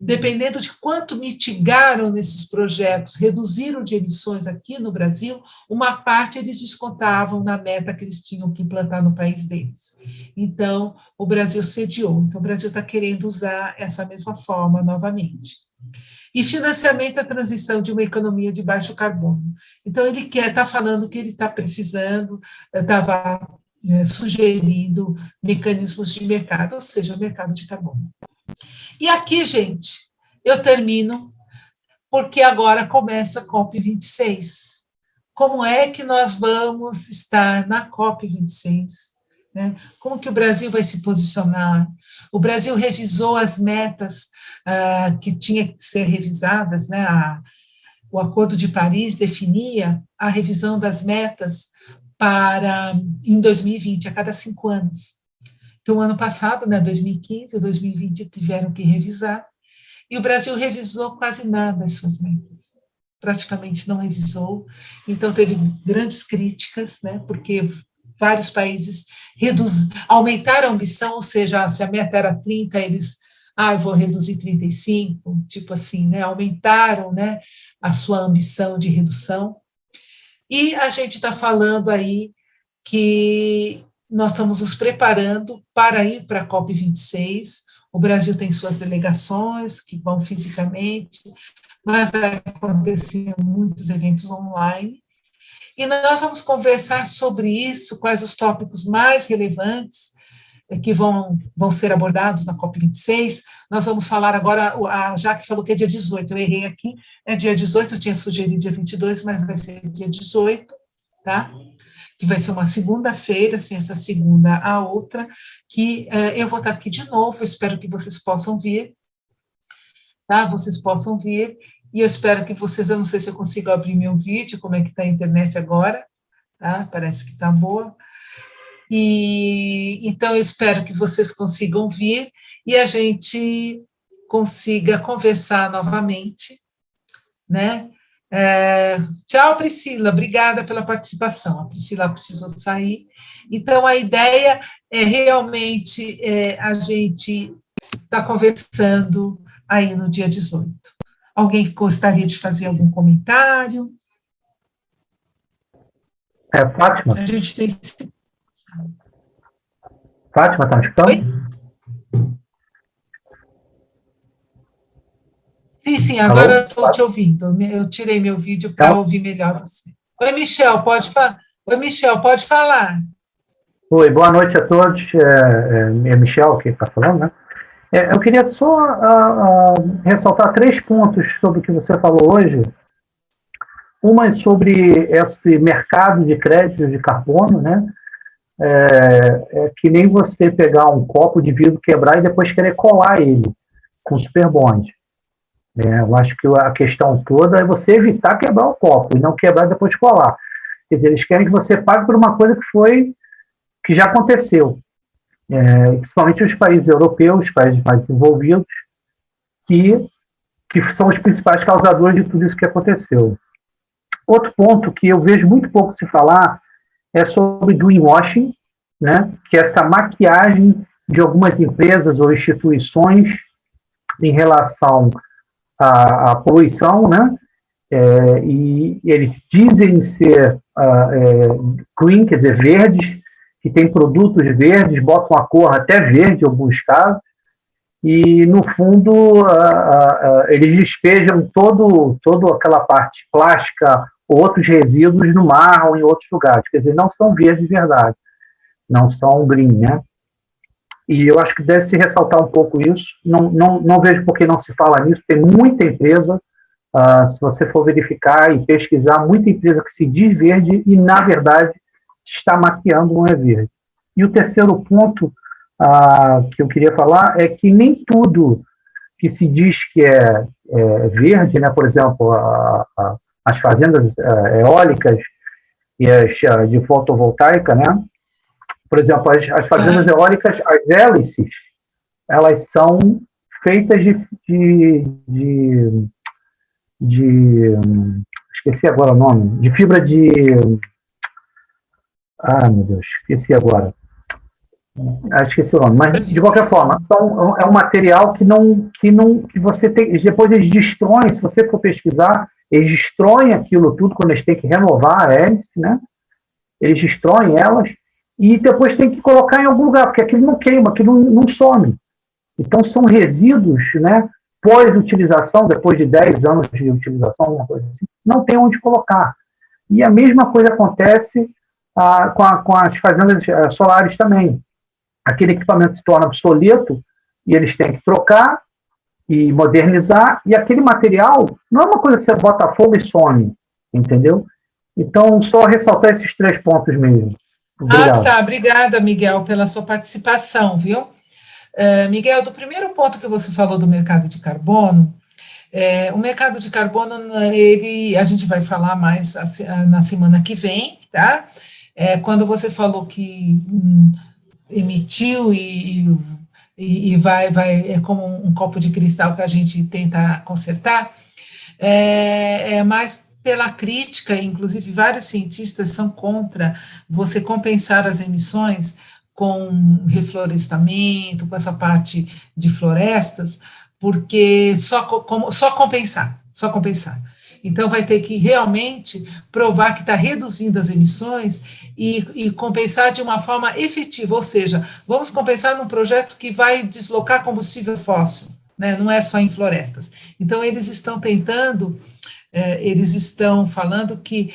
dependendo de quanto mitigaram nesses projetos, reduziram de emissões aqui no Brasil, uma parte eles descontavam na meta que eles tinham que implantar no país deles. Então, o Brasil sediou. Então, o Brasil está querendo usar essa mesma forma novamente. E financiamento à transição de uma economia de baixo carbono. Então, ele está falando que ele está precisando, estava sugerindo mecanismos de mercado, ou seja, mercado de carbono. E aqui, gente, eu termino, porque agora começa a COP26. Como é que nós vamos estar na COP26? Né? Como que o Brasil vai se posicionar? O Brasil revisou as metas que tinham que ser revisadas, né? O Acordo de Paris definia a revisão das metas em 2020, a cada 5 anos. Então, ano passado, né, 2015 e 2020, tiveram que revisar, e o Brasil revisou quase nada as suas metas, praticamente não revisou, então teve grandes críticas, né, porque vários países aumentaram a ambição, ou seja, se a meta era 30, eles, eu vou reduzir 35, tipo assim, né, aumentaram, né, a sua ambição de redução, e a gente está falando aí que nós estamos nos preparando para ir para a COP26. O Brasil tem suas delegações que vão fisicamente, mas vai acontecer muitos eventos online. E nós vamos conversar sobre isso, quais os tópicos mais relevantes que vão ser abordados na COP26. Nós vamos falar agora, a Jaque falou que é dia 18, eu errei aqui, é dia 18, eu tinha sugerido dia 22, mas vai ser dia 18, tá? Que vai ser uma segunda-feira, assim, essa segunda a outra, que eu vou estar aqui de novo, eu espero que vocês possam vir, tá? Vocês possam vir, e eu espero que vocês, eu não sei se eu consigo abrir meu vídeo, como é que está a internet agora, tá? Parece que está boa. E então eu espero que vocês consigam vir e a gente consiga conversar novamente, né? Tchau, Priscila, obrigada pela participação. A Priscila precisou sair. Então, a ideia é realmente a gente estar conversando aí no dia 18. Alguém gostaria de fazer algum comentário? Fátima. A gente tem... Fátima, está me escutando? Oi? Sim, agora eu estou te ouvindo. Eu tirei meu vídeo para ouvir melhor você. Oi, Michel, pode falar. Oi, Michel, pode falar. Oi, boa noite a todos. É Michel que está falando, né? Eu queria só ressaltar 3 pontos sobre o que você falou hoje. Uma é sobre esse mercado de crédito de carbono, né? É que nem você pegar um copo de vidro, quebrar e depois querer colar ele com superbond. Eu acho que a questão toda é você evitar quebrar o copo e não quebrar e depois colar. Quer dizer, eles querem que você pague por uma coisa que já aconteceu. principalmente os países europeus, os países mais desenvolvidos, que são os principais causadores de tudo isso que aconteceu. Outro ponto que eu vejo muito pouco se falar é sobre greenwashing, né, que é essa maquiagem de algumas empresas ou instituições em relação à poluição, né, e eles dizem ser green, quer dizer, verdes, que tem produtos verdes, botam a cor até verde em alguns casos, e, no fundo, eles despejam toda aquela parte plástica ou outros resíduos no mar ou em outros lugares. Quer dizer, não são verdes de verdade, não são green, né? E eu acho que deve se ressaltar um pouco isso. Não vejo por que não se fala nisso. Tem muita empresa, se você for verificar e pesquisar, muita empresa que se diz verde e, na verdade, está maquiando, não é verde. E o terceiro ponto que eu queria falar é que nem tudo que se diz que é verde, né? Por exemplo, as fazendas eólicas e as de fotovoltaica, né? Por exemplo, as fazendas eólicas, as hélices, elas são feitas esqueci agora o nome, de fibra de... meu Deus, esqueci agora. Esqueci o nome, mas de qualquer forma, então, é um material que você tem, depois eles destroem, se você for pesquisar, eles destroem aquilo tudo quando eles têm que renovar a hélice, né? Eles destroem elas e depois tem que colocar em algum lugar, porque aquilo não queima, aquilo não some. Então são resíduos, né? Pós-utilização, depois de 10 anos de utilização, alguma coisa assim, não tem onde colocar. E a mesma coisa acontece com as fazendas solares também. Aquele equipamento se torna obsoleto e eles têm que trocar e modernizar, e aquele material não é uma coisa que você bota fogo e some, entendeu? Então, só ressaltar esses 3 pontos mesmo. Obrigado. Tá, obrigada, Miguel, pela sua participação, viu? Miguel, do primeiro ponto que você falou do mercado de carbono, o mercado de carbono, a gente vai falar mais na semana que vem, tá? Quando você falou que emitiu e vai, é como um copo de cristal que a gente tenta consertar, mais pela crítica, inclusive vários cientistas são contra você compensar as emissões com reflorestamento, com essa parte de florestas, porque só compensar. Então, vai ter que realmente provar que está reduzindo as emissões e compensar de uma forma efetiva, ou seja, vamos compensar num projeto que vai deslocar combustível fóssil, né? Não é só em florestas. Então, eles estão falando que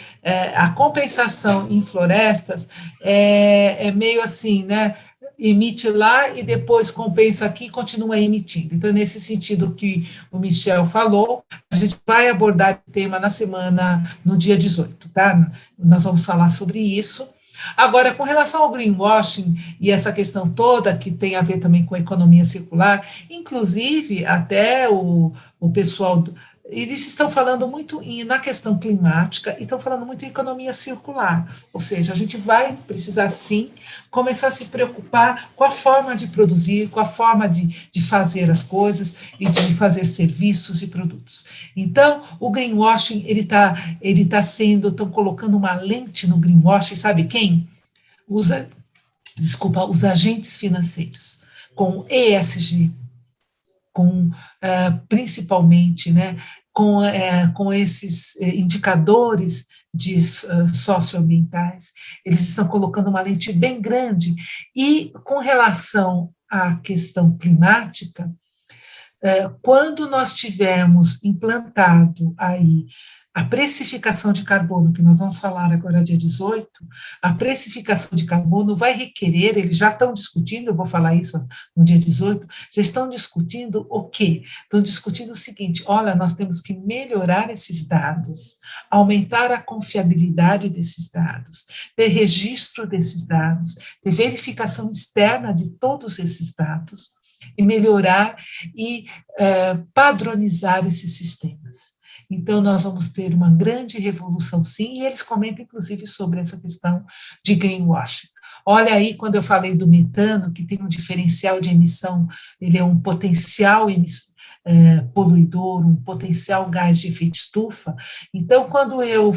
a compensação em florestas é meio assim, né? Emite lá e depois compensa aqui e continua emitindo. Então, nesse sentido que o Michel falou, a gente vai abordar o tema no dia 18, tá? Nós vamos falar sobre isso. Agora, com relação ao greenwashing e essa questão toda que tem a ver também com a economia circular, inclusive até o pessoal... Eles estão falando muito na questão climática e estão falando muito em economia circular, ou seja, a gente vai precisar sim começar a se preocupar com a forma de produzir, com a forma de fazer as coisas e de fazer serviços e produtos. Então, o greenwashing, estão colocando uma lente no greenwashing, sabe quem? Os agentes financeiros, com ESG, principalmente, né, com esses indicadores socioambientais, eles estão colocando uma lente bem grande, e com relação à questão climática, quando nós tivermos implantado aí a precificação de carbono, que nós vamos falar agora dia 18, a precificação de carbono vai requerer, eles já estão discutindo, eu vou falar isso no dia 18, já estão discutindo o quê? Estão discutindo o seguinte: olha, nós temos que melhorar esses dados, aumentar a confiabilidade desses dados, ter registro desses dados, ter verificação externa de todos esses dados, e melhorar e padronizar esses sistemas. Então, nós vamos ter uma grande revolução, sim, e eles comentam, inclusive, sobre essa questão de greenwashing. Olha aí, quando eu falei do metano, que tem um diferencial de emissão, ele é um potencial poluidor, um potencial gás de efeito estufa. Então, quando eu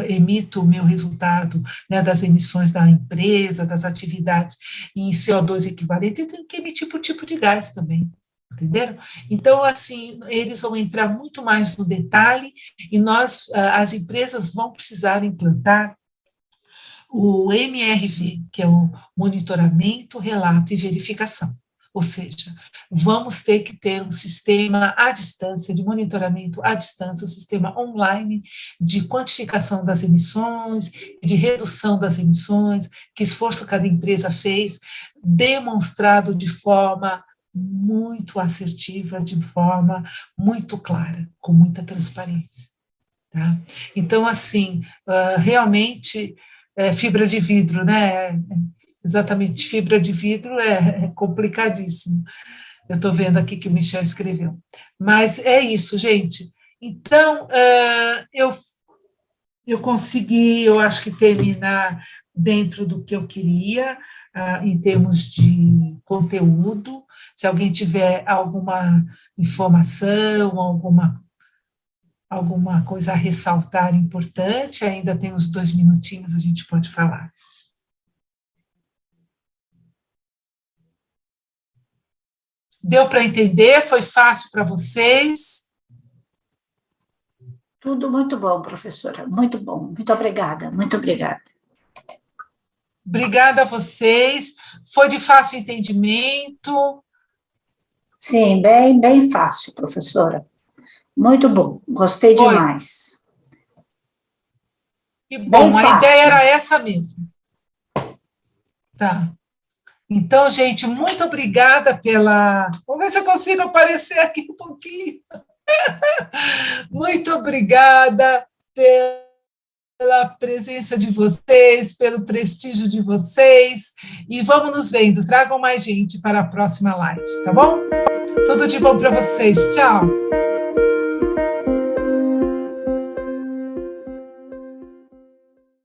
emito o meu resultado, né, das emissões da empresa, das atividades em CO2 equivalente, eu tenho que emitir por tipo de gás também. Entenderam? Então, assim, eles vão entrar muito mais no detalhe e as empresas vão precisar implantar o MRV, que é o monitoramento, relato e verificação. Ou seja, vamos ter que ter um sistema à distância, de monitoramento à distância, um sistema online de quantificação das emissões, de redução das emissões, que esforço cada empresa fez, demonstrado de forma muito assertiva, de forma muito clara, com muita transparência. Tá? Então, assim, realmente, fibra de vidro, né? Exatamente, fibra de vidro é complicadíssimo. Eu estou vendo aqui que o Michel escreveu. Mas é isso, gente. Então, eu consegui, eu acho que terminar dentro do que eu queria, em termos de conteúdo. Se alguém tiver alguma informação, alguma coisa a ressaltar importante, ainda tem uns 2 minutinhos, a gente pode falar. Deu para entender? Foi fácil para vocês? Tudo muito bom, professora, muito bom. Muito obrigada, muito obrigada. Obrigada a vocês. Foi de fácil entendimento? Sim, bem fácil, professora. Muito bom, gostei demais. Que bom, a ideia era essa mesmo. Tá. Então, gente, muito obrigada pela... Vamos ver se eu consigo aparecer aqui um pouquinho. Muito obrigada pela presença de vocês, pelo prestígio de vocês, e vamos nos vendo. Tragam mais gente para a próxima live, tá bom? Tudo de bom para vocês. Tchau.